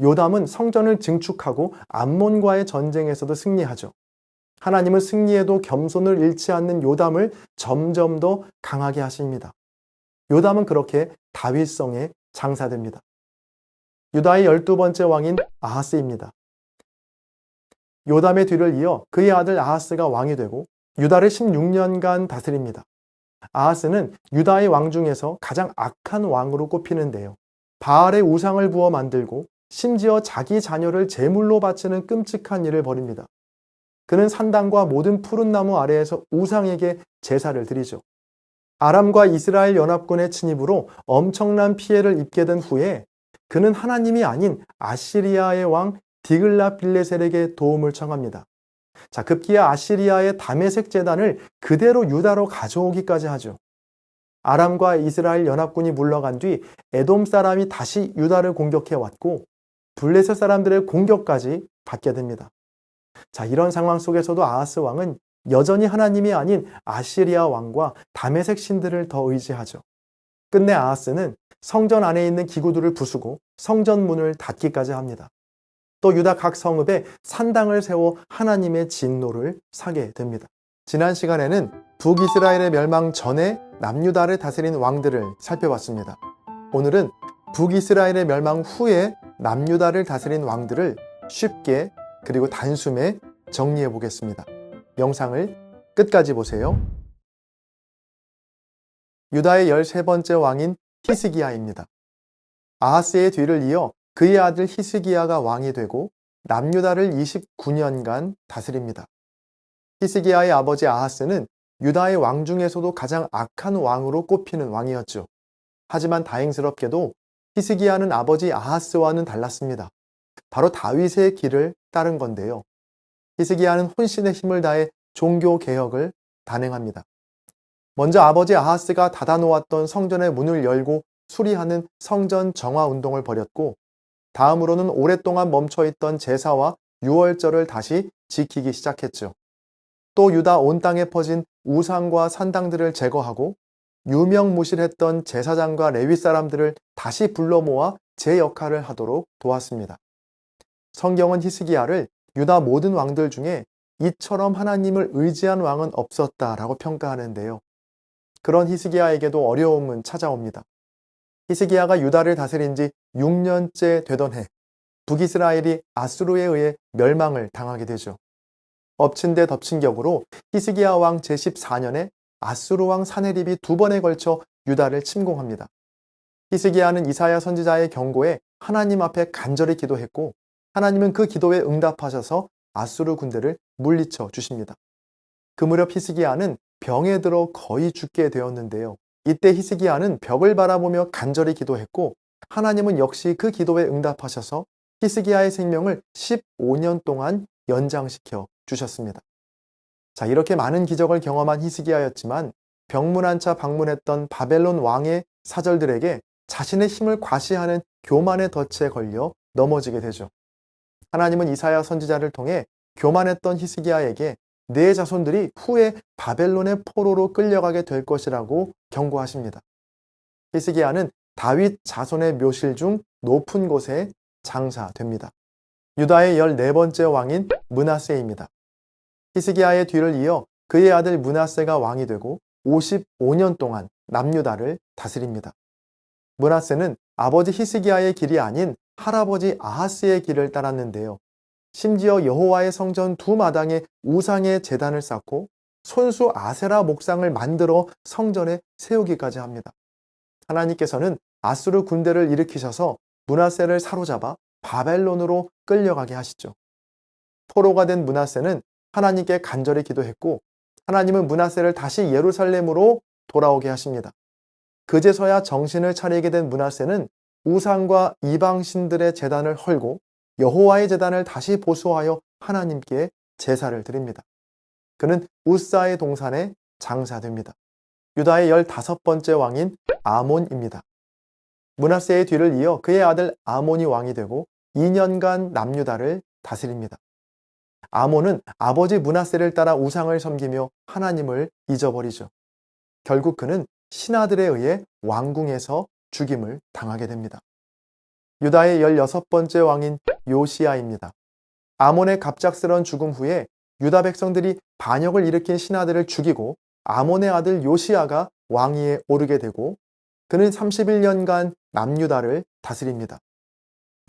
요담은 성전을 증축하고 암몬과의 전쟁에서도 승리하죠. 하나님은 승리에도 겸손을 잃지 않는 요담을 점점 더 강하게 하십니다. 요담은 그렇게 다윗성에 장사됩니다. 유다의 12번째 왕인 아하스입니다. 요담의 뒤를 이어 그의 아들 아하스가 왕이 되고 유다를 16년간 다스립니다. 아하스는 유다의 왕 중에서 가장 악한 왕으로 꼽히는데요. 바알의 우상을 부어 만들고 심지어 자기 자녀를 제물로 바치는 끔찍한 일을 벌입니다. 그는 산당과 모든 푸른 나무 아래에서 우상에게 제사를 드리죠. 아람과 이스라엘 연합군의 침입으로 엄청난 피해를 입게 된 후에 그는 하나님이 아닌 아시리아의 왕 디글랏빌레셀에게 도움을 청합니다. 급기야 아시리아의 다메섹 제단을 그대로 유다로 가져오기까지 하죠. 아람과 이스라엘 연합군이 물러간 뒤 에돔 사람이 다시 유다를 공격해 왔고 블레셋 사람들의 공격까지 받게 됩니다. 이런 상황 속에서도 아하스 왕은 여전히 하나님이 아닌 아시리아 왕과 다메섹 신들을 더 의지하죠. 끝내 아하스는 성전 안에 있는 기구들을 부수고 성전 문을 닫기까지 합니다. 또 유다 각 성읍에 산당을 세워 하나님의 진노를 사게 됩니다. 지난 시간에는 북이스라엘의 멸망 전에 남유다를 다스린 왕들을 살펴봤습니다. 오늘은 북이스라엘의 멸망 후에 남유다를 다스린 왕들을 쉽게 그리고 단숨에 정리해 보겠습니다. 영상을 끝까지 보세요. 유다의 13번째 왕인 히스기야입니다. 아하스의 뒤를 이어 그의 아들 히스기야가 왕이 되고 남유다를 29년간 다스립니다. 히스기야의 아버지 아하스는 유다의 왕 중에서도 가장 악한 왕으로 꼽히는 왕이었죠. 하지만 다행스럽게도 히스기야는 아버지 아하스와는 달랐습니다. 바로 다윗의 길을 따른 건데요. 히스기야는 혼신의 힘을 다해 종교 개혁을 단행합니다. 먼저 아버지 아하스가 닫아놓았던 성전의 문을 열고 수리하는 성전 정화 운동을 벌였고 다음으로는 오랫동안 멈춰있던 제사와 유월절을 다시 지키기 시작했죠. 또 유다 온 땅에 퍼진 우상과 산당들을 제거하고 유명무실했던 제사장과 레위 사람들을 다시 불러 모아 제 역할을 하도록 도왔습니다. 성경은 히스기야를 유다 모든 왕들 중에 이처럼 하나님을 의지한 왕은 없었다라고 평가하는데요. 그런 히스기야에게도 어려움은 찾아옵니다. 히스기야가 유다를 다스린 지 6년째 되던 해, 북이스라엘이 아수르에 의해 멸망을 당하게 되죠. 엎친 데 덮친 격으로 히스기야 왕 제14년에 아수르 왕 사네립이 2번에 걸쳐 유다를 침공합니다. 히스기야는 이사야 선지자의 경고에 하나님 앞에 간절히 기도했고 하나님은 그 기도에 응답하셔서 아수르 군대를 물리쳐 주십니다. 그 무렵 히스기야는 병에 들어 거의 죽게 되었는데요. 이때 히스기야는 벽을 바라보며 간절히 기도했고 하나님은 역시 그 기도에 응답하셔서 히스기야의 생명을 15년 동안 연장시켜 주셨습니다. 이렇게 많은 기적을 경험한 히스기야였지만 병문 안 차 방문했던 바벨론 왕의 사절들에게 자신의 힘을 과시하는 교만의 덫에 걸려 넘어지게 되죠. 하나님은 이사야 선지자를 통해 교만했던 히스기야에게 내 자손들이 후에 바벨론의 포로로 끌려가게 될 것이라고 경고하십니다. 히스기야는 다윗 자손의 묘실 중 높은 곳에 장사됩니다. 유다의 14번째 왕인 므낫세입니다. 히스기야의 뒤를 이어 그의 아들 므낫세가 왕이 되고 55년 동안 남유다를 다스립니다. 므낫세는 아버지 히스기야의 길이 아닌 할아버지 아하스의 길을 따랐는데요. 심지어 여호와의 성전 두 마당에 우상의 제단을 쌓고 손수 아세라 목상을 만들어 성전에 세우기까지 합니다. 하나님께서는 아수르 군대를 일으키셔서 므낫세를 사로잡아 바벨론으로 끌려가게 하시죠. 포로가 된 므낫세는 하나님께 간절히 기도했고 하나님은 므낫세를 다시 예루살렘으로 돌아오게 하십니다. 그제서야 정신을 차리게 된 므낫세는 우상과 이방신들의 제단을 헐고 여호와의 제단을 다시 보수하여 하나님께 제사를 드립니다. 그는 우사의 동산에 장사됩니다. 유다의 15번째 왕인 아몬입니다. 므낫세의 뒤를 이어 그의 아들 아몬이 왕이 되고 2년간 남유다를 다스립니다. 아몬은 아버지 므낫세를 따라 우상을 섬기며 하나님을 잊어버리죠. 결국 그는 신하들에 의해 왕궁에서 죽임을 당하게 됩니다. 유다의 16번째 왕인 요시야입니다. 아몬의 갑작스러운 죽음 후에 유다 백성들이 반역을 일으킨 신하들을 죽이고 아몬의 아들 요시야가 왕위에 오르게 되고 그는 31년간 남유다를 다스립니다.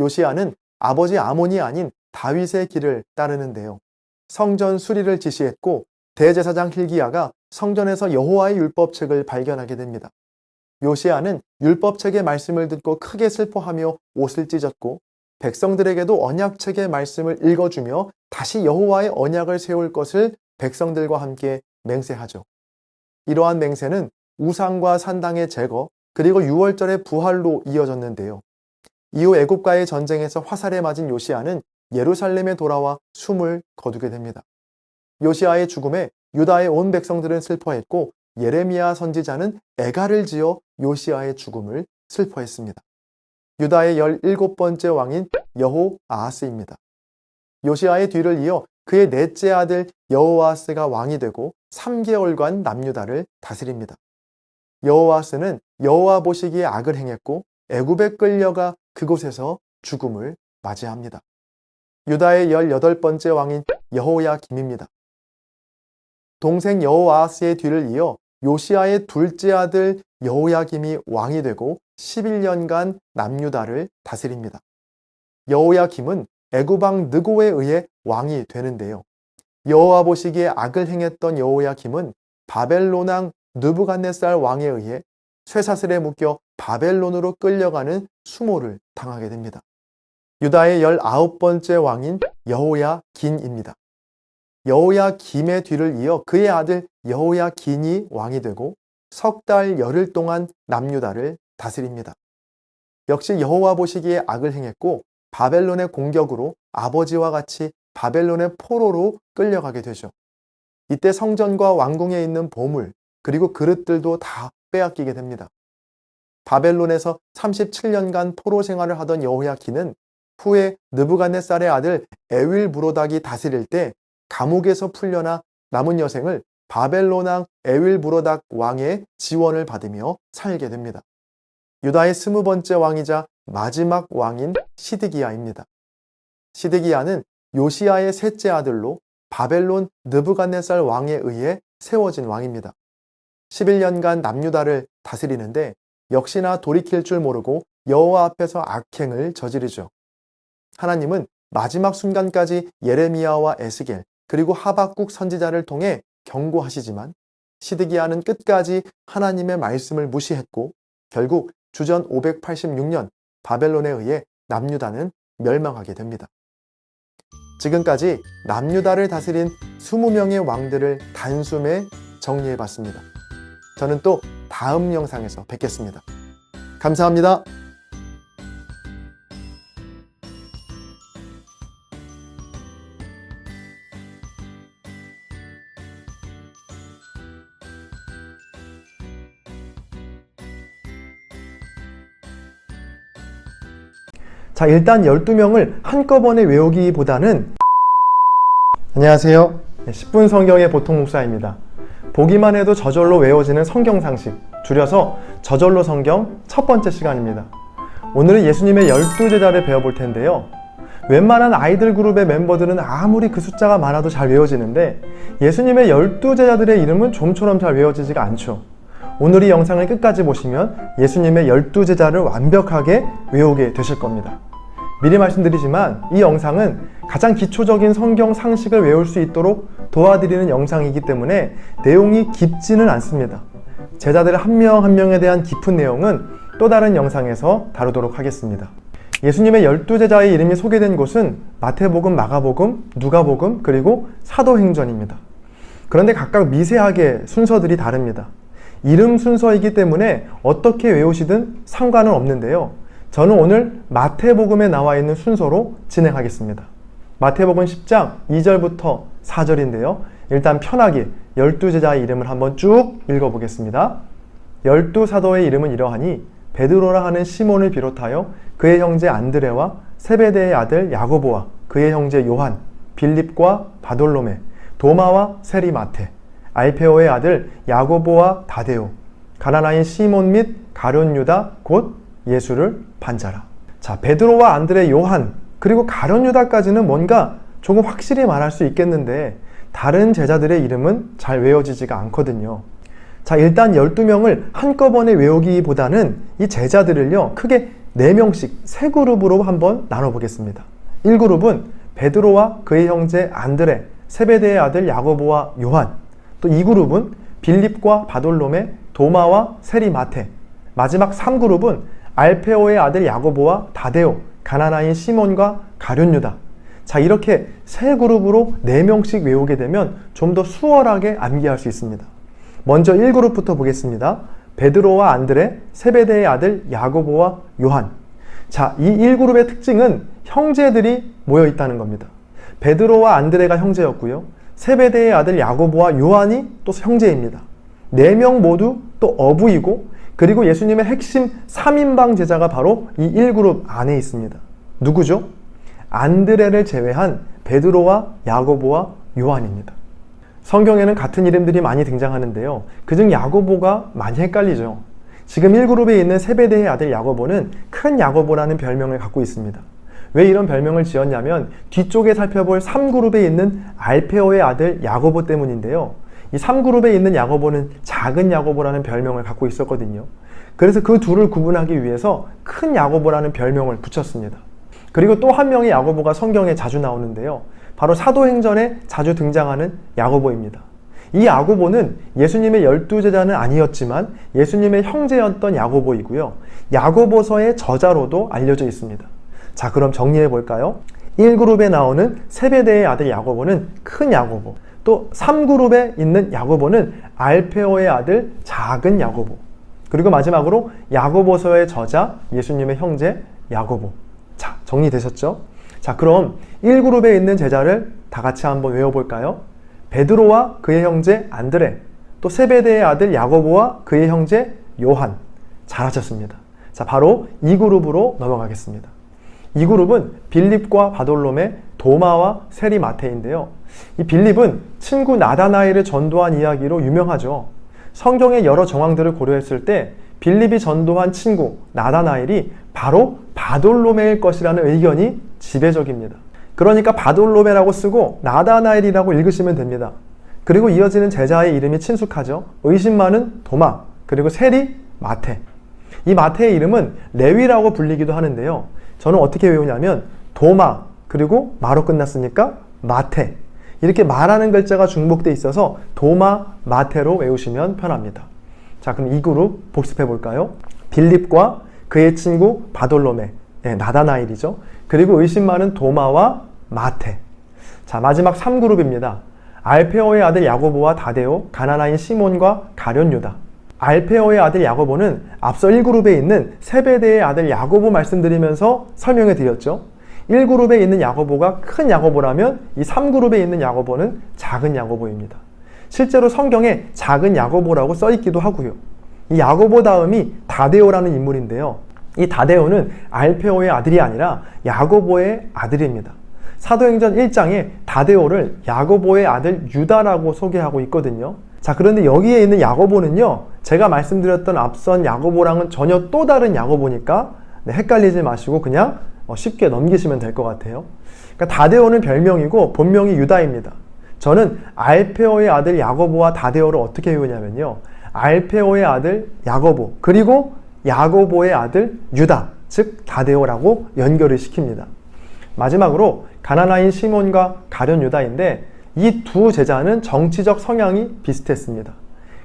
요시야는 아버지 아몬이 아닌 다윗의 길을 따르는데요. 성전 수리를 지시했고 대제사장 hil기야가 성전에서 여호와의 율법책을 발견하게 됩니다. 요시야는 율법책의 말씀을 듣고 크게 슬퍼하며 옷을 찢었고 백성들에게도 언약책의 말씀을 읽어주며 다시 여호와의 언약을 세울 것을 백성들과 함께 맹세하죠. 이러한 맹세는 우상과 산당의 제거 그리고 6월절의 부활로 이어졌는데요. 이후 애굽과의 전쟁에서 화살에 맞은 요시야는 예루살렘에 돌아와 숨을 거두게 됩니다. 요시야의 죽음에 유다의 온 백성들은 슬퍼했고 예레미야 선지자는 애가를 지어 요시야의 죽음을 슬퍼했습니다. 유다의 17번째 왕인 여호아하스입니다. 요시야의 뒤를 이어 그의 넷째 아들 여호아하스가 왕이 되고 3개월간 남유다를 다스립니다. 여호아하스는 여호와 보시기에 악을 행했고 애굽에 끌려가 그곳에서 죽음을 맞이합니다. 유다의 18번째 왕인 여호야김입니다. 동생 여호아하스의 뒤를 이어 요시야의 둘째 아들 여호야김이 왕이 되고 11년간 남유다를 다스립니다. 여호야김은 애굽 왕 느고에 의해 왕이 되는데요. 여호와 보시기에 악을 행했던 여호야김은 바벨론 왕 느부갓네살 왕에 의해 쇠사슬에 묶여 바벨론으로 끌려가는 수모를 당하게 됩니다. 유다의 19번째 왕인 여호야긴입니다. 여호야김의 뒤를 이어 그의 아들 여호야긴이 왕이 되고 석 달 열흘 동안 남유다를 다스립니다. 역시 여호와 보시기에 악을 행했고 바벨론의 공격으로 아버지와 같이 바벨론의 포로로 끌려가게 되죠. 이때 성전과 왕궁에 있는 보물 그리고 그릇들도 다 빼앗기게 됩니다. 바벨론에서 37년간 포로 생활을 하던 여호야긴은 후에 느부갓네살의 아들 에윌부로닥이 다스릴 때 감옥에서 풀려나 남은 여생을 바벨론 왕 에윌부로닥 왕의 지원을 받으며 살게 됩니다. 유다의 20번째 왕이자 마지막 왕인 시드기야입니다. 시드기야는 요시야의 셋째 아들로 바벨론 느부갓네살 왕에 의해 세워진 왕입니다. 11년간 남유다를 다스리는데 역시나 돌이킬 줄 모르고 여호와 앞에서 악행을 저지르죠. 하나님은 마지막 순간까지 예레미야와 에스겔 그리고 하박국 선지자를 통해 경고하시지만 시드기야는 끝까지 하나님의 말씀을 무시했고 결국 주전 586년 바벨론에 의해 남유다는 멸망하게 됩니다. 지금까지 남유다를 다스린 20명의 왕들을 단숨에 정리해봤습니다. 저는 또 다음 영상에서 뵙겠습니다. 감사합니다. 자, 일단 12명을 한꺼번에 외우기보다는 안녕하세요. 10분 성경의 보통 목사입니다. 보기만 해도 저절로 외워지는 성경 상식, 줄여서 저절로 성경 첫 번째 시간입니다. 오늘은 예수님의 12제자를 배워볼 텐데요. 웬만한 아이들 그룹의 멤버들은 아무리 그 숫자가 많아도 잘 외워지는데 예수님의 12제자들의 이름은 좀처럼 잘 외워지지가 않죠. 오늘 이 영상을 끝까지 보시면 예수님의 12제자를 완벽하게 외우게 되실 겁니다. 미리 말씀드리지만 이 영상은 가장 기초적인 성경 상식을 외울 수 있도록 도와드리는 영상이기 때문에 내용이 깊지는 않습니다. 제자들 한 명 한 명에 대한 깊은 내용은 또 다른 영상에서 다루도록 하겠습니다. 예수님의 12제자의 이름이 소개된 곳은 마태복음, 마가복음, 누가복음, 그리고 사도행전입니다. 그런데 각각 미세하게 순서들이 다릅니다. 이름 순서이기 때문에 어떻게 외우시든 상관은 없는데요. 저는 오늘 마태복음에 나와 있는 순서로 진행하겠습니다. 마태복음 10장 2절부터 4절인데요. 일단 편하게 12제자의 이름을 한번 쭉 읽어보겠습니다. 12사도의 이름은 이러하니 베드로라 하는 시몬을 비롯하여 그의 형제 안드레와 세베대의 아들 야고보와 그의 형제 요한, 빌립과 바돌로메, 도마와 세리 마테, 알페오의 아들 야고보와 다데오, 가나나인 시몬 및 가룟 유다 곧 예수를 반자라. 자, 베드로와 안드레, 요한, 그리고 가룟 유다까지는 뭔가 조금 확실히 말할 수 있겠는데 다른 제자들의 이름은 잘 외워지지가 않거든요. 자, 일단 12명을 한꺼번에 외우기보다는 이 제자들을요, 크게 4명씩 3그룹으로 한번 나눠보겠습니다. 1그룹은 베드로와 그의 형제 안드레, 세베대의 아들 야고보와 요한, 또 2그룹은 빌립과 바돌로메, 도마와 세리 마테, 마지막 3그룹은 알페오의 아들 야고보와 다데오, 가나나인 시몬과 가룟 유다. 자, 이렇게 3그룹으로 4명씩 외우게 되면 좀 더 수월하게 암기할 수 있습니다. 먼저 1그룹부터 보겠습니다. 베드로와 안드레, 세베대의 아들 야고보와 요한. 자, 이 1그룹의 특징은 형제들이 모여 있다는 겁니다. 베드로와 안드레가 형제였고요. 세베대의 아들 야고보와 요한이 또 형제입니다. 4명 모두 또 어부이고, 그리고 예수님의 핵심 3인방 제자가 바로 이 1그룹 안에 있습니다. 누구죠? 안드레를 제외한 베드로와 야고보와 요한입니다. 성경에는 같은 이름들이 많이 등장하는데요. 그중 야고보가 많이 헷갈리죠. 지금 1그룹에 있는 세베대의 아들 야고보는 큰 야고보라는 별명을 갖고 있습니다. 왜 이런 별명을 지었냐면 뒤쪽에 살펴볼 3그룹에 있는 알페오의 아들 야고보 때문인데요. 이 3그룹에 있는 야고보는 작은 야고보라는 별명을 갖고 있었거든요. 그래서 그 둘을 구분하기 위해서 큰 야고보라는 별명을 붙였습니다. 그리고 또 한 명의 야고보가 성경에 자주 나오는데요. 바로 사도행전에 자주 등장하는 야고보입니다. 이 야고보는 예수님의 12제자는 아니었지만 예수님의 형제였던 야고보이고요. 야고보서의 저자로도 알려져 있습니다. 자, 그럼 정리해 볼까요? 1그룹에 나오는 세베대의 아들 야고보는 큰 야고보, 또 3그룹에 있는 야고보는 알페오의 아들 작은 야고보, 그리고 마지막으로 야고보서의 저자 예수님의 형제 야고보. 자, 정리되셨죠? 자, 그럼 1그룹에 있는 제자를 다 같이 한번 외워볼까요? 베드로와 그의 형제 안드레, 또 세베대의 아들 야고보와 그의 형제 요한. 잘하셨습니다. 자, 바로 2그룹으로 넘어가겠습니다. 2그룹은 빌립과 바돌로메, 도마와 세리 마테인데요. 이 빌립은 친구 나다나엘을 전도한 이야기로 유명하죠. 성경의 여러 정황들을 고려했을 때 빌립이 전도한 친구 나다나엘이 바로 바돌로메일 것이라는 의견이 지배적입니다. 그러니까 바돌로메라고 쓰고 나다나엘이라고 읽으시면 됩니다. 그리고 이어지는 제자의 이름이 친숙하죠. 의심 많은 도마, 그리고 세리 마테. 이 마테의 이름은 레위라고 불리기도 하는데요. 저는 어떻게 외우냐면 도마, 그리고 마로 끝났으니까 마테. 이렇게 말하는 글자가 중복돼 있어서 도마, 마테로 외우시면 편합니다. 자, 그럼 2그룹 복습해 볼까요? 빌립과 그의 친구 바돌로메, 나다나엘이죠. 그리고 의심 많은 도마와 마테. 자, 마지막 3그룹입니다. 알페오의 아들 야고보와 다데오, 가나나인 시몬과 가룟 유다. 알페오의 아들 야고보는 앞서 1그룹에 있는 세베대의 아들 야고보 말씀드리면서 설명해 드렸죠. 1그룹에 있는 야고보가 큰 야고보라면 이 3그룹에 있는 야고보는 작은 야고보입니다. 실제로 성경에 작은 야고보라고 써 있기도 하고요. 이 야고보 다음이 다데오라는 인물인데요. 이 다데오는 알페오의 아들이 아니라 야고보의 아들입니다. 사도행전 1장에 다데오를 야고보의 아들 유다라고 소개하고 있거든요. 자, 그런데 여기에 있는 야고보는요, 제가 말씀드렸던 앞선 야고보랑은 전혀 또 다른 야고보니까 헷갈리지 마시고 그냥 쉽게 넘기시면 될 것 같아요. 그러니까 다데오는 별명이고 본명이 유다입니다. 저는 알페오의 아들 야고보와 다데오를 어떻게 외우냐면요, 알페오의 아들 야고보, 그리고 야고보의 아들 유다, 즉 다데오라고 연결을 시킵니다. 마지막으로 가나나인 시몬과 가룟 유다인데, 이 두 제자는 정치적 성향이 비슷했습니다.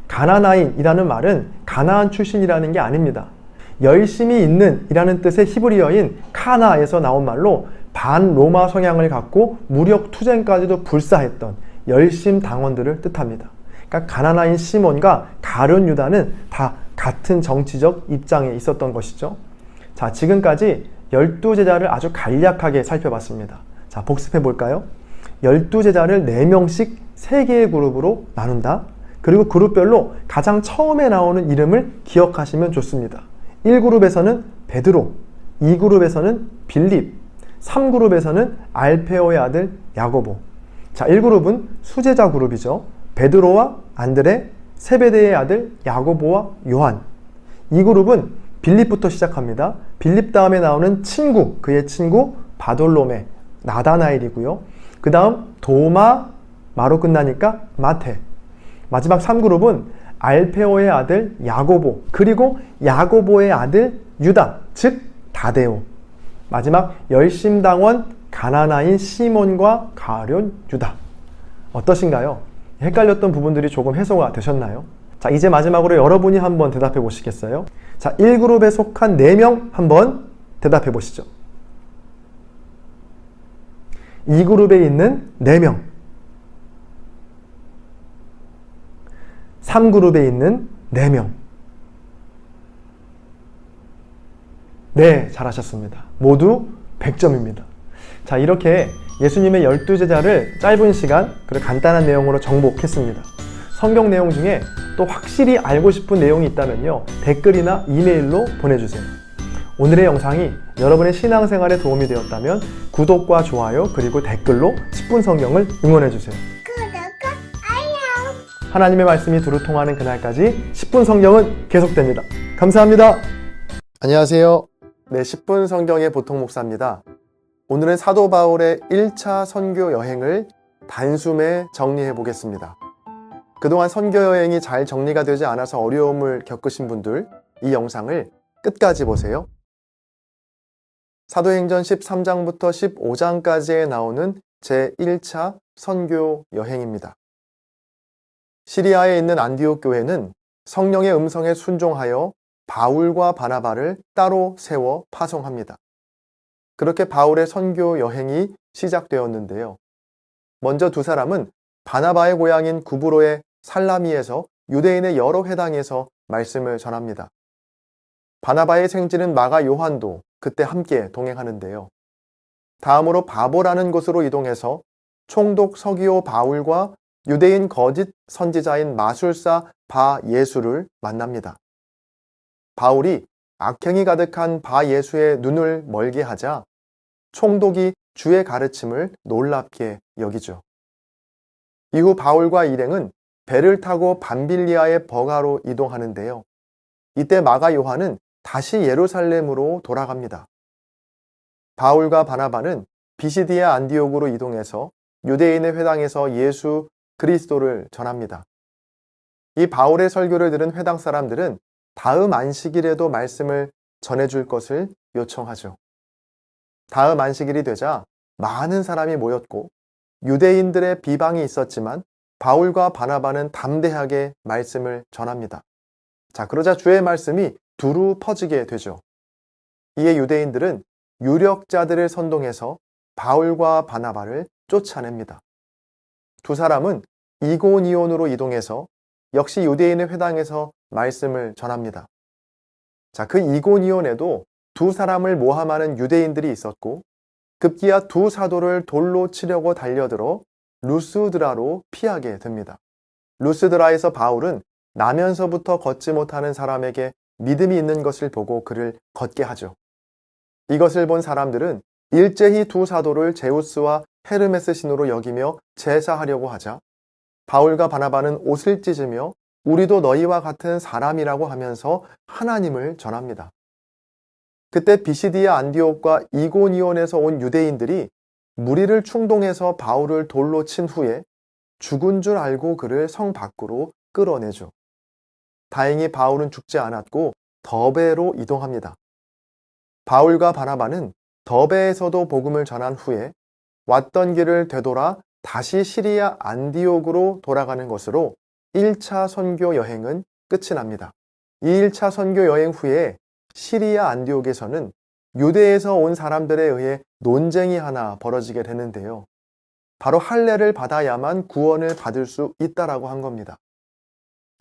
가나나인이라는 말은 가나안 출신이라는 게 아닙니다. 열심히 있는 이라는 뜻의 히브리어인 카나에서 나온 말로 반로마 성향을 갖고 무력 투쟁까지도 불사했던 열심당원들을 뜻합니다. 그러니까 가나나인 시몬과 가룟 유다는 다 같은 정치적 입장에 있었던 것이죠. 자, 지금까지 12제자를 아주 간략하게 살펴봤습니다. 자, 복습해 볼까요? 12제자를 4명씩 3개의 그룹으로 나눈다. 그리고 그룹별로 가장 처음에 나오는 이름을 기억하시면 좋습니다. 1그룹에서는 베드로, 2그룹에서는 빌립, 3그룹에서는 알페오의 아들 야고보. 자, 1그룹은 수제자 그룹이죠. 베드로와 안드레, 세베대의 아들 야고보와 요한. 2그룹은 빌립부터 시작합니다. 빌립 다음에 나오는 친구, 그의 친구 바돌로메, 나다나엘이고요. 그 다음 도마, 마로 끝나니까 마테. 마지막 3그룹은 알페오의 아들 야고보, 그리고 야고보의 아들 유다, 즉 다데오. 마지막 열심당원 가나나인 시몬과 가룟 유다. 어떠신가요? 헷갈렸던 부분들이 조금 해소가 되셨나요? 자, 이제 마지막으로 여러분이 한번 대답해 보시겠어요? 자, 1그룹에 속한 4명 한번 대답해 보시죠. 2그룹에 있는 4명, 3그룹에 있는 4명. 네, 잘하셨습니다. 모두 100점입니다. 자, 이렇게 예수님의 12제자를 짧은 시간 그리고 간단한 내용으로 정복했습니다. 성경 내용 중에 또 확실히 알고 싶은 내용이 있다면요, 댓글이나 이메일로 보내주세요. 오늘의 영상이 여러분의 신앙생활에 도움이 되었다면 구독과 좋아요 그리고 댓글로 10분 성경을 응원해주세요. 구독과 알람. 하나님의 말씀이 두루 통하는 그날까지 10분 성경은 계속됩니다. 감사합니다. 안녕하세요. 네, 10분 성경의 보통 목사입니다. 오늘은 사도 바울의 1차 선교 여행을 단숨에 정리해 보겠습니다. 그동안 선교 여행이 잘 정리가 되지 않아서 어려움을 겪으신 분들, 이 영상을 끝까지 보세요. 사도행전 13장부터 15장까지에 나오는 제1차 선교 여행입니다. 시리아에 있는 안디옥 교회는 성령의 음성에 순종하여 바울과 바나바를 따로 세워 파송합니다. 그렇게 바울의 선교 여행이 시작되었는데요. 먼저 두 사람은 바나바의 고향인 구브로의 살라미에서 유대인의 여러 회당에서 말씀을 전합니다. 바나바의 생지는 마가 요한도 그때 함께 동행하는데요. 다음으로 바보라는 곳으로 이동해서 총독 서기오 바울과 유대인 거짓 선지자인 마술사 바 예수를 만납니다. 바울이 악행이 가득한 바 예수의 눈을 멀게 하자 총독이 주의 가르침을 놀랍게 여기죠. 이후 바울과 일행은 배를 타고 밤빌리아의 버가로 이동하는데요. 이때 마가 요한은 다시 예루살렘으로 돌아갑니다. 바울과 바나바는 비시디아 안디옥으로 이동해서 유대인의 회당에서 예수 그리스도를 전합니다. 이 바울의 설교를 들은 회당 사람들은 다음 안식일에도 말씀을 전해줄 것을 요청하죠. 다음 안식일이 되자 많은 사람이 모였고 유대인들의 비방이 있었지만 바울과 바나바는 담대하게 말씀을 전합니다. 자, 그러자 주의 말씀이 두루 퍼지게 되죠. 이에 유대인들은 유력자들을 선동해서 바울과 바나바를 쫓아냅니다. 두 사람은 이고니온으로 이동해서 역시 유대인의 회당에서 말씀을 전합니다. 자, 그 이고니온에도 두 사람을 모함하는 유대인들이 있었고 급기야 두 사도를 돌로 치려고 달려들어 루스드라로 피하게 됩니다. 루스드라에서 바울은 나면서부터 걷지 못하는 사람에게 믿음이 있는 것을 보고 그를 걷게 하죠. 이것을 본 사람들은 일제히 두 사도를 제우스와 헤르메스 신으로 여기며 제사하려고 하자 바울과 바나바는 옷을 찢으며 우리도 너희와 같은 사람이라고 하면서 하나님을 전합니다. 그때 비시디아 안디옥과 이고니온에서 온 유대인들이 무리를 충동해서 바울을 돌로 친 후에 죽은 줄 알고 그를 성 밖으로 끌어내죠. 다행히 바울은 죽지 않았고 더베로 이동합니다. 바울과 바나바는 더베에서도 복음을 전한 후에 왔던 길을 되돌아 다시 시리아 안디옥으로 돌아가는 것으로 1차 선교 여행은 끝이 납니다. 이 1차 선교 여행 후에 시리아 안디옥에서는 유대에서 온 사람들에 의해 논쟁이 하나 벌어지게 되는데요. 바로 할례를 받아야만 구원을 받을 수 있다라고 한 겁니다.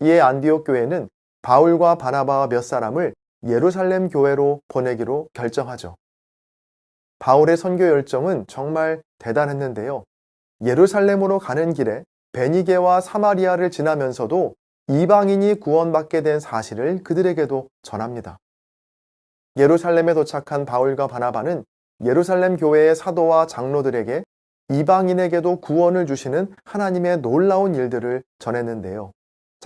이에 안디옥 교회는 바울과 바나바와 몇 사람을 예루살렘 교회로 보내기로 결정하죠. 바울의 선교 열정은 정말 대단했는데요. 예루살렘으로 가는 길에 베니게와 사마리아를 지나면서도 이방인이 구원받게 된 사실을 그들에게도 전합니다. 예루살렘에 도착한 바울과 바나바는 예루살렘 교회의 사도와 장로들에게 이방인에게도 구원을 주시는 하나님의 놀라운 일들을 전했는데요.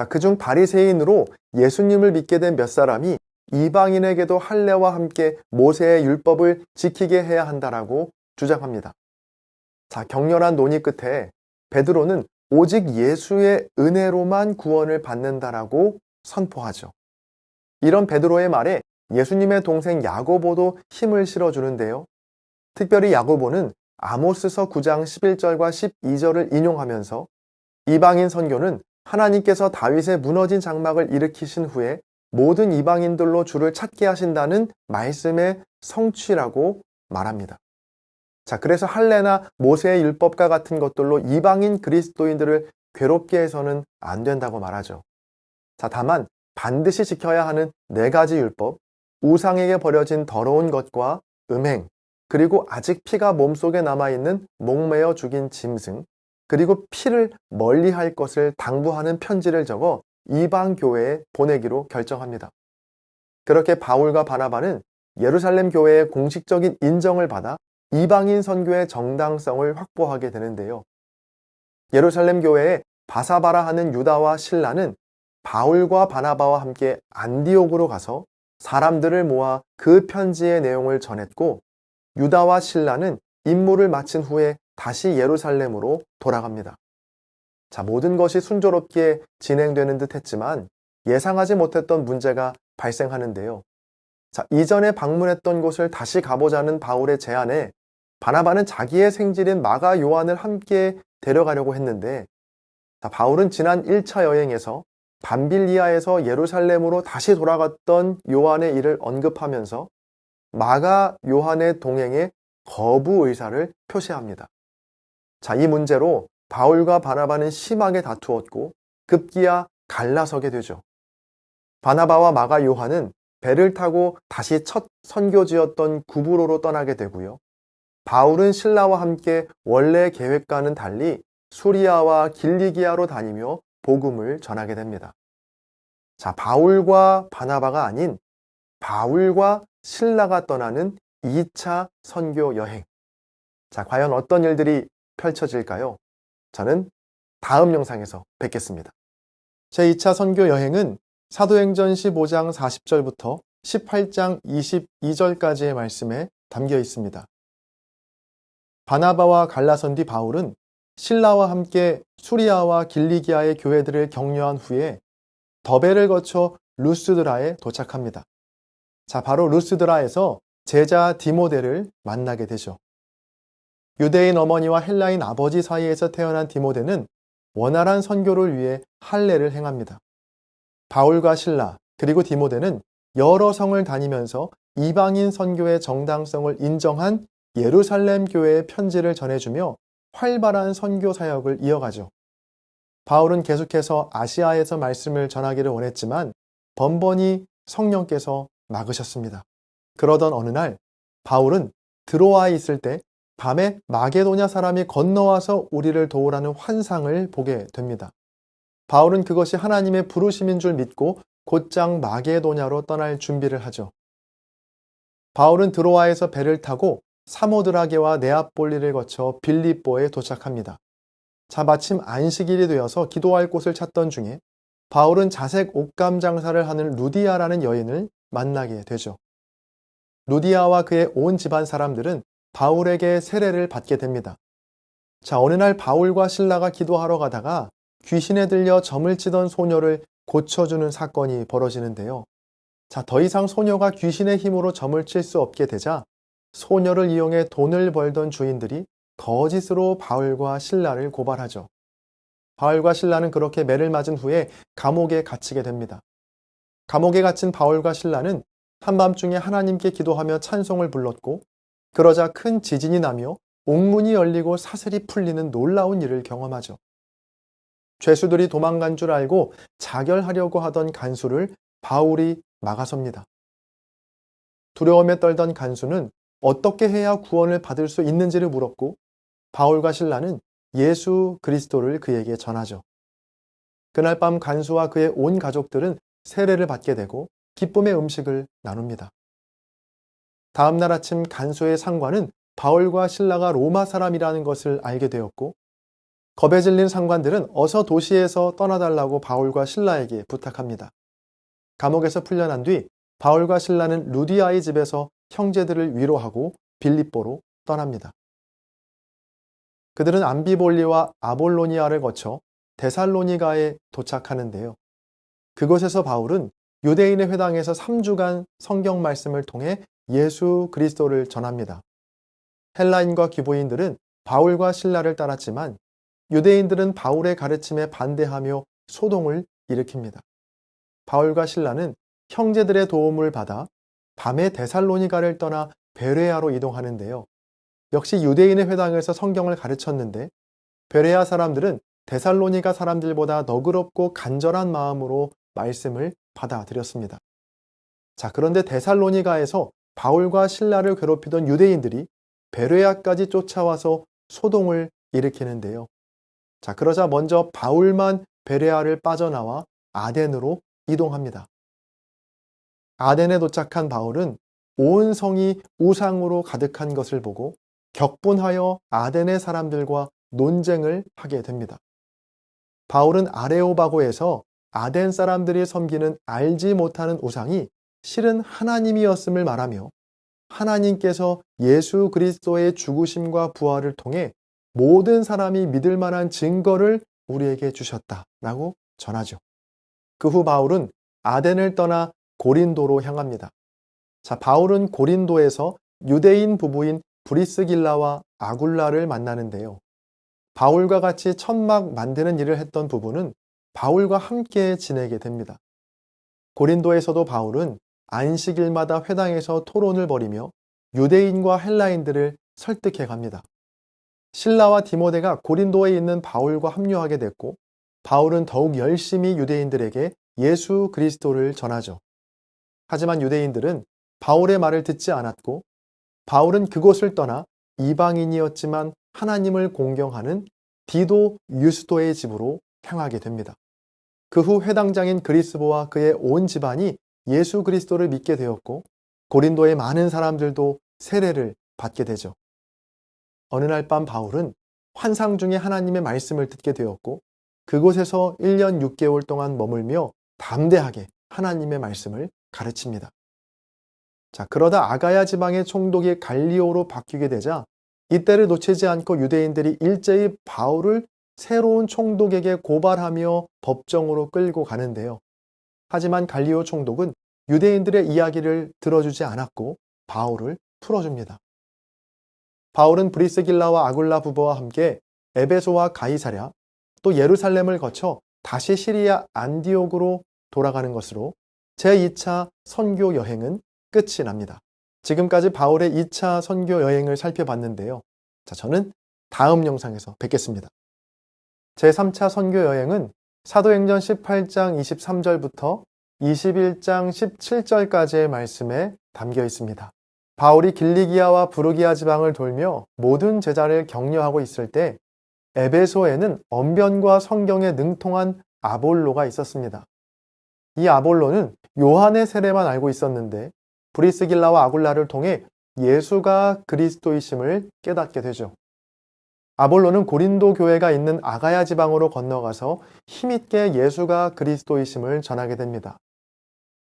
그중 바리새인으로 예수님을 믿게 된 몇 사람이 이방인에게도 할례와 함께 모세의 율법을 지키게 해야 한다라고 주장합니다. 격렬한 논의 끝에 베드로는 오직 예수의 은혜로만 구원을 받는다라고 선포하죠. 이런 베드로의 말에 예수님의 동생 야고보도 힘을 실어주는데요. 특별히 야고보는 아모스서 9장 11절과 12절을 인용하면서 이방인 선교는 하나님께서 다윗의 무너진 장막을 일으키신 후에 모든 이방인들로 주를 찾게 하신다는 말씀의 성취라고 말합니다. 그래서 할례나 모세의 율법과 같은 것들로 이방인 그리스도인들을 괴롭게 해서는 안 된다고 말하죠. 다만 반드시 지켜야 하는 4가지 율법, 우상에게 버려진 더러운 것과 음행, 그리고 아직 피가 몸속에 남아있는 목매어 죽인 짐승, 그리고 피를 멀리할 것을 당부하는 편지를 적어 이방 교회에 보내기로 결정합니다. 그렇게 바울과 바나바는 예루살렘 교회의 공식적인 인정을 받아 이방인 선교의 정당성을 확보하게 되는데요. 예루살렘 교회에 바사바라 하는 유다와 실라는 바울과 바나바와 함께 안디옥으로 가서 사람들을 모아 그 편지의 내용을 전했고, 유다와 실라는 임무를 마친 후에 다시 예루살렘으로 돌아갑니다. 모든 것이 순조롭게 진행되는 듯 했지만 예상하지 못했던 문제가 발생하는데요. 이전에 방문했던 곳을 다시 가보자는 바울의 제안에 바나바는 자기의 생질인 마가 요한을 함께 데려가려고 했는데, 바울은 지난 1차 여행에서 밤빌리아에서 예루살렘으로 다시 돌아갔던 요한의 일을 언급하면서 마가 요한의 동행에 거부 의사를 표시합니다. 이 문제로 바울과 바나바는 심하게 다투었고 급기야 갈라서게 되죠. 바나바와 마가 요한은 배를 타고 다시 첫 선교지였던 구브로로 떠나게 되고요. 바울은 실라와 함께 원래 계획과는 달리 수리아와 길리기아로 다니며 복음을 전하게 됩니다. 바울과 바나바가 아닌 바울과 실라가 떠나는 2차 선교 여행. 과연 어떤 일들이 펼쳐질까요? 저는 다음 영상에서 뵙겠습니다. 제2차 선교 여행은 사도행전 15장 40절부터 18장 22절까지의 말씀에 담겨 있습니다. 바나바와 갈라선 뒤 바울은 실라와 함께 수리아와 길리기아의 교회들을 격려한 후에 더베를 거쳐 루스드라에 도착합니다. 바로 루스드라에서 제자 디모데를 만나게 되죠. 유대인 어머니와 헬라인 아버지 사이에서 태어난 디모데는 원활한 선교를 위해 할례를 행합니다. 바울과 실라 그리고 디모데는 여러 성을 다니면서 이방인 선교의 정당성을 인정한 예루살렘 교회의 편지를 전해주며 활발한 선교 사역을 이어가죠. 바울은 계속해서 아시아에서 말씀을 전하기를 원했지만 번번이 성령께서 막으셨습니다. 그러던 어느 날 바울은 드로아에 있을 때 밤에 마게도냐 사람이 건너와서 우리를 도우라는 환상을 보게 됩니다. 바울은 그것이 하나님의 부르심인 줄 믿고 곧장 마게도냐로 떠날 준비를 하죠. 바울은 드로아에서 배를 타고 사모드라게와 네아폴리를 거쳐 빌립보에 도착합니다. 자, 마침 안식일이 되어서 기도할 곳을 찾던 중에 바울은 자색 옷감 장사를 하는 루디아라는 여인을 만나게 되죠. 루디아와 그의 온 집안 사람들은 바울에게 세례를 받게 됩니다. 자, 어느 날 바울과 실라가 기도하러 가다가 귀신에 들려 점을 치던 소녀를 고쳐주는 사건이 벌어지는데요. 자, 더 이상 소녀가 귀신의 힘으로 점을 칠 수 없게 되자 소녀를 이용해 돈을 벌던 주인들이 거짓으로 바울과 실라를 고발하죠. 바울과 실라는 그렇게 매를 맞은 후에 감옥에 갇히게 됩니다. 감옥에 갇힌 바울과 실라는 한밤중에 하나님께 기도하며 찬송을 불렀고, 그러자 큰 지진이 나며 옥문이 열리고 사슬이 풀리는 놀라운 일을 경험하죠. 죄수들이 도망간 줄 알고 자결하려고 하던 간수를 바울이 막아섭니다. 두려움에 떨던 간수는 어떻게 해야 구원을 받을 수 있는지를 물었고, 바울과 실라는 예수 그리스도를 그에게 전하죠. 그날 밤 간수와 그의 온 가족들은 세례를 받게 되고 기쁨의 음식을 나눕니다. 다음 날 아침 간수의 상관은 바울과 실라가 로마 사람이라는 것을 알게 되었고, 겁에 질린 상관들은 어서 도시에서 떠나달라고 바울과 실라에게 부탁합니다. 감옥에서 풀려난 뒤 바울과 실라는 루디아의 집에서 형제들을 위로하고 빌립보로 떠납니다. 그들은 암비볼리와 아볼로니아를 거쳐 데살로니가에 도착하는데요. 그곳에서 바울은 유대인의 회당에서 3주간 성경 말씀을 통해 예수 그리스도를 전합니다. 헬라인과 귀부인들은 바울과 실라를 따랐지만 유대인들은 바울의 가르침에 반대하며 소동을 일으킵니다. 바울과 실라는 형제들의 도움을 받아 밤에 데살로니가를 떠나 베레아로 이동하는데요. 역시 유대인의 회당에서 성경을 가르쳤는데 베레아 사람들은 데살로니가 사람들보다 너그럽고 간절한 마음으로 말씀을 받아들였습니다. 자, 그런데 데살로니가에서 바울과 실라를 괴롭히던 유대인들이 베레아까지 쫓아와서 소동을 일으키는데요. 자, 그러자 먼저 바울만 베레아를 빠져나와 아덴으로 이동합니다. 아덴에 도착한 바울은 온 성이 우상으로 가득한 것을 보고 격분하여 아덴의 사람들과 논쟁을 하게 됩니다. 바울은 아레오바고에서 아덴 사람들이 섬기는 알지 못하는 우상이 실은 하나님이었음을 말하며 하나님께서 예수 그리스도의 죽으심과 부활을 통해 모든 사람이 믿을 만한 증거를 우리에게 주셨다라고 전하죠. 그 후 바울은 아덴을 떠나 고린도로 향합니다. 자, 바울은 고린도에서 유대인 부부인 브리스길라와 아굴라를 만나는데요. 바울과 같이 천막 만드는 일을 했던 부부는 바울과 함께 지내게 됩니다. 고린도에서도 바울은 안식일마다 회당에서 토론을 벌이며 유대인과 헬라인들을 설득해 갑니다. 실라와 디모데가 고린도에 있는 바울과 합류하게 됐고, 바울은 더욱 열심히 유대인들에게 예수 그리스도를 전하죠. 하지만 유대인들은 바울의 말을 듣지 않았고, 바울은 그곳을 떠나 이방인이었지만 하나님을 공경하는 디도 유스도의 집으로 향하게 됩니다. 그 후 회당장인 그리스보와 그의 온 집안이 예수 그리스도를 믿게 되었고, 고린도의 많은 사람들도 세례를 받게 되죠. 어느 날 밤 바울은 환상 중에 하나님의 말씀을 듣게 되었고, 그곳에서 1년 6개월 동안 머물며 담대하게 하나님의 말씀을 가르칩니다. 자, 그러다 아가야 지방의 총독이 갈리오로 바뀌게 되자 이때를 놓치지 않고 유대인들이 일제히 바울을 새로운 총독에게 고발하며 법정으로 끌고 가는데요. 하지만 갈리오 총독은 유대인들의 이야기를 들어주지 않았고 바울을 풀어줍니다. 바울은 브리스길라와 아굴라 부부와 함께 에베소와 가이사랴, 또 예루살렘을 거쳐 다시 시리아 안디옥으로 돌아가는 것으로 제2차 선교 여행은 끝이 납니다. 지금까지 바울의 2차 선교 여행을 살펴봤는데요. 자, 저는 다음 영상에서 뵙겠습니다. 제3차 선교 여행은 사도행전 18장 23절부터 21장 17절까지의 말씀에 담겨 있습니다. 바울이 길리기아와 부르기아 지방을 돌며 모든 제자를 격려하고 있을 때 에베소에는 언변과 성경에 능통한 아볼로가 있었습니다. 이 아볼로는 요한의 세례만 알고 있었는데 브리스길라와 아굴라를 통해 예수가 그리스도이심을 깨닫게 되죠. 아볼로는 고린도 교회가 있는 아가야 지방으로 건너가서 힘있게 예수가 그리스도이심을 전하게 됩니다.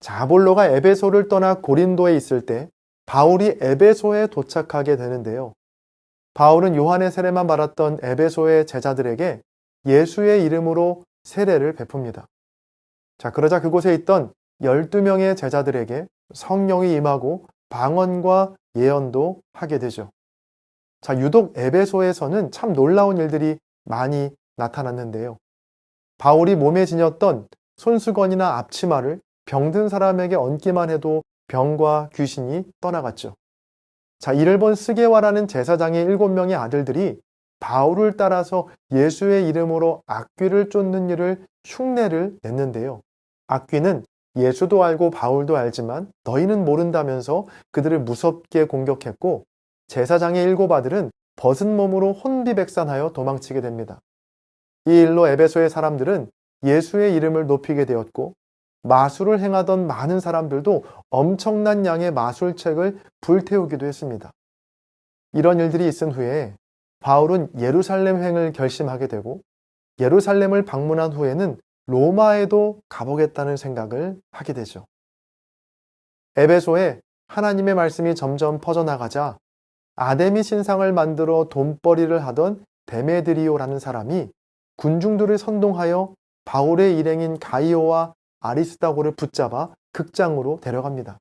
자, 아볼로가 에베소를 떠나 고린도에 있을 때 바울이 에베소에 도착하게 되는데요. 바울은 요한의 세례만 받았던 에베소의 제자들에게 예수의 이름으로 세례를 베풉니다. 자, 그러자 그곳에 있던 12명의 제자들에게 성령이 임하고 방언과 예언도 하게 되죠. 자, 유독 에베소에서는 참 놀라운 일들이 많이 나타났는데요. 바울이 몸에 지녔던 손수건이나 앞치마를 병든 사람에게 얹기만 해도 병과 귀신이 떠나갔죠. 자, 이를 본 스게와라는 제사장의 7명의 아들들이 바울을 따라서 예수의 이름으로 악귀를 쫓는 일을 흉내를 냈는데요. 악귀는 예수도 알고 바울도 알지만 너희는 모른다면서 그들을 무섭게 공격했고 제사장의 7 아들은 벗은 몸으로 혼비백산하여 도망치게 됩니다. 이 일로 에베소의 사람들은 예수의 이름을 높이게 되었고 마술을 행하던 많은 사람들도 엄청난 양의 마술책을 불태우기도 했습니다. 이런 일들이 있은 후에 바울은 예루살렘행을 결심하게 되고 예루살렘을 방문한 후에는 로마에도 가보겠다는 생각을 하게 되죠. 에베소에 하나님의 말씀이 점점 퍼져나가자 아데미 신상을 만들어 돈벌이를 하던 데메드리오라는 사람이 군중들을 선동하여 바울의 일행인 가이오와 아리스다고를 붙잡아 극장으로 데려갑니다.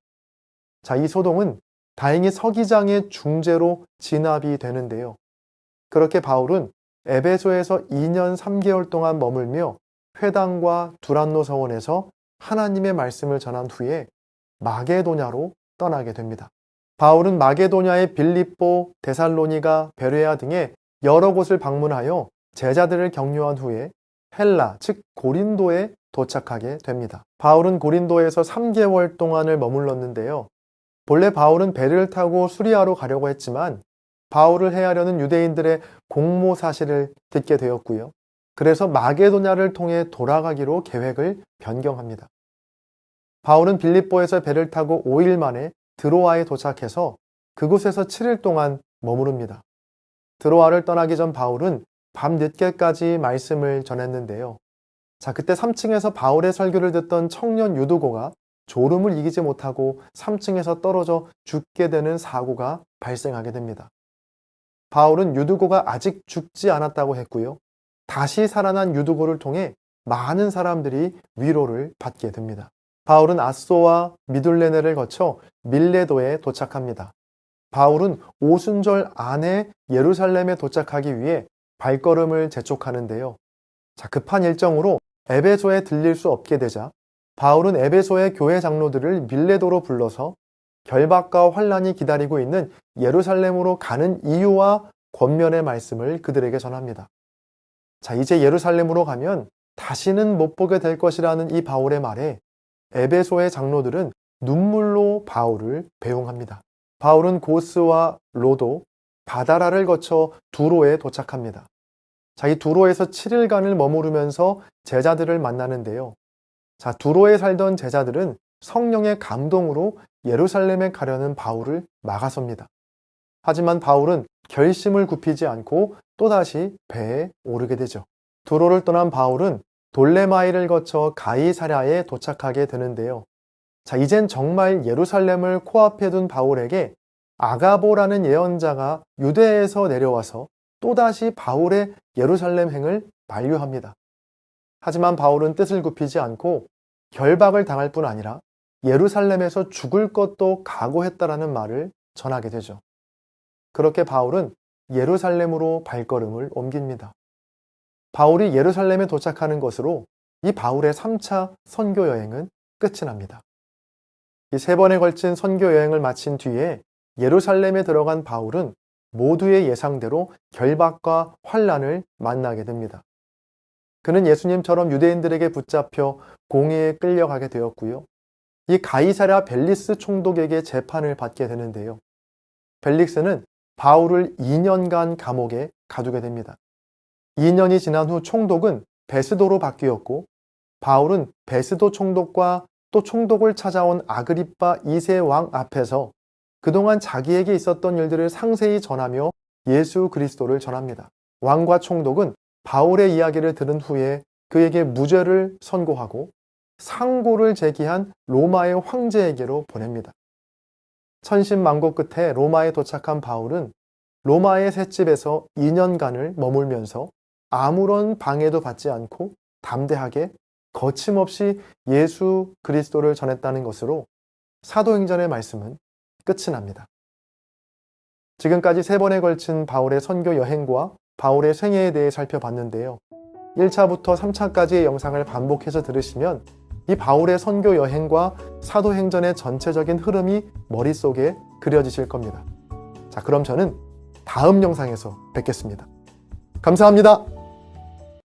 자, 이 소동은 다행히 서기장의 중재로 진압이 되는데요. 그렇게 바울은 에베소에서 2년 3개월 동안 머물며 회당과 두란노 서원에서 하나님의 말씀을 전한 후에 마게도냐로 떠나게 됩니다. 바울은 마게도냐의 빌립보, 데살로니가, 베레아 등의 여러 곳을 방문하여 제자들을 격려한 후에 헬라, 즉 고린도에 도착하게 됩니다. 바울은 고린도에서 3개월 동안을 머물렀는데요. 본래 바울은 배를 타고 수리아로 가려고 했지만 바울을 해하려는 유대인들의 공모 사실을 듣게 되었고요. 그래서 마게도냐를 통해 돌아가기로 계획을 변경합니다. 바울은 빌립보에서 배를 타고 5일 만에 드로아에 도착해서 그곳에서 7일 동안 머무릅니다. 드로아를 떠나기 전 바울은 밤 늦게까지 말씀을 전했는데요. 자, 그때 3층에서 바울의 설교를 듣던 청년 유두고가 졸음을 이기지 못하고 3층에서 떨어져 죽게 되는 사고가 발생하게 됩니다. 바울은 유두고가 아직 죽지 않았다고 했고요. 다시 살아난 유두고를 통해 많은 사람들이 위로를 받게 됩니다. 바울은 아소와 미둘레네를 거쳐 밀레도에 도착합니다. 바울은 오순절 안에 예루살렘에 도착하기 위해 발걸음을 재촉하는데요. 자, 급한 일정으로 에베소에 들릴 수 없게 되자 바울은 에베소의 교회 장로들을 밀레도로 불러서 결박과 환란이 기다리고 있는 예루살렘으로 가는 이유와 권면의 말씀을 그들에게 전합니다. 자, 이제 예루살렘으로 가면 다시는 못 보게 될 것이라는 이 바울의 말에 에베소의 장로들은 눈물로 바울을 배웅합니다. 바울은 고스와 로도, 바다라를 거쳐 두로에 도착합니다. 자, 이 두로에서 7일간을 머무르면서 제자들을 만나는데요. 자, 두로에 살던 제자들은 성령의 감동으로 예루살렘에 가려는 바울을 막아섭니다. 하지만 바울은 결심을 굽히지 않고 또다시 배에 오르게 되죠. 두로를 떠난 바울은 돌레마이를 거쳐 가이사랴에 도착하게 되는데요. 자, 이젠 정말 예루살렘을 코앞에 둔 바울에게 아가보라는 예언자가 유대에서 내려와서 또다시 바울의 예루살렘행을 만류합니다. 하지만 바울은 뜻을 굽히지 않고 결박을 당할 뿐 아니라 예루살렘에서 죽을 것도 각오했다라는 말을 전하게 되죠. 그렇게 바울은 예루살렘으로 발걸음을 옮깁니다. 바울이 예루살렘에 도착하는 것으로 이 바울의 3차 선교 여행은 끝이 납니다. 이 3번에 걸친 선교 여행을 마친 뒤에 예루살렘에 들어간 바울은 모두의 예상대로 결박과 환란을 만나게 됩니다. 그는 예수님처럼 유대인들에게 붙잡혀 공회에 끌려가게 되었고요. 이 가이사랴 벨리스 총독에게 재판을 받게 되는데요. 벨릭스는 바울을 2년간 감옥에 가두게 됩니다. 2년이 지난 후 총독은 베스도로 바뀌었고 바울은 베스도 총독과 또 총독을 찾아온 아그리빠 2세 왕 앞에서 그동안 자기에게 있었던 일들을 상세히 전하며 예수 그리스도를 전합니다. 왕과 총독은 바울의 이야기를 들은 후에 그에게 무죄를 선고하고 상고를 제기한 로마의 황제에게로 보냅니다. 천신만고 끝에 로마에 도착한 바울은 로마의 셋집에서 2년간을 머물면서 아무런 방해도 받지 않고 담대하게 거침없이 예수 그리스도를 전했다는 것으로 사도행전의 말씀은 끝이 납니다. 지금까지 3번에 걸친 바울의 선교 여행과 바울의 생애에 대해 살펴봤는데요. 1차부터 3차까지의 영상을 반복해서 들으시면 이 바울의 선교 여행과 사도행전의 전체적인 흐름이 머릿속에 그려지실 겁니다. 자, 그럼 저는 다음 영상에서 뵙겠습니다. 감사합니다.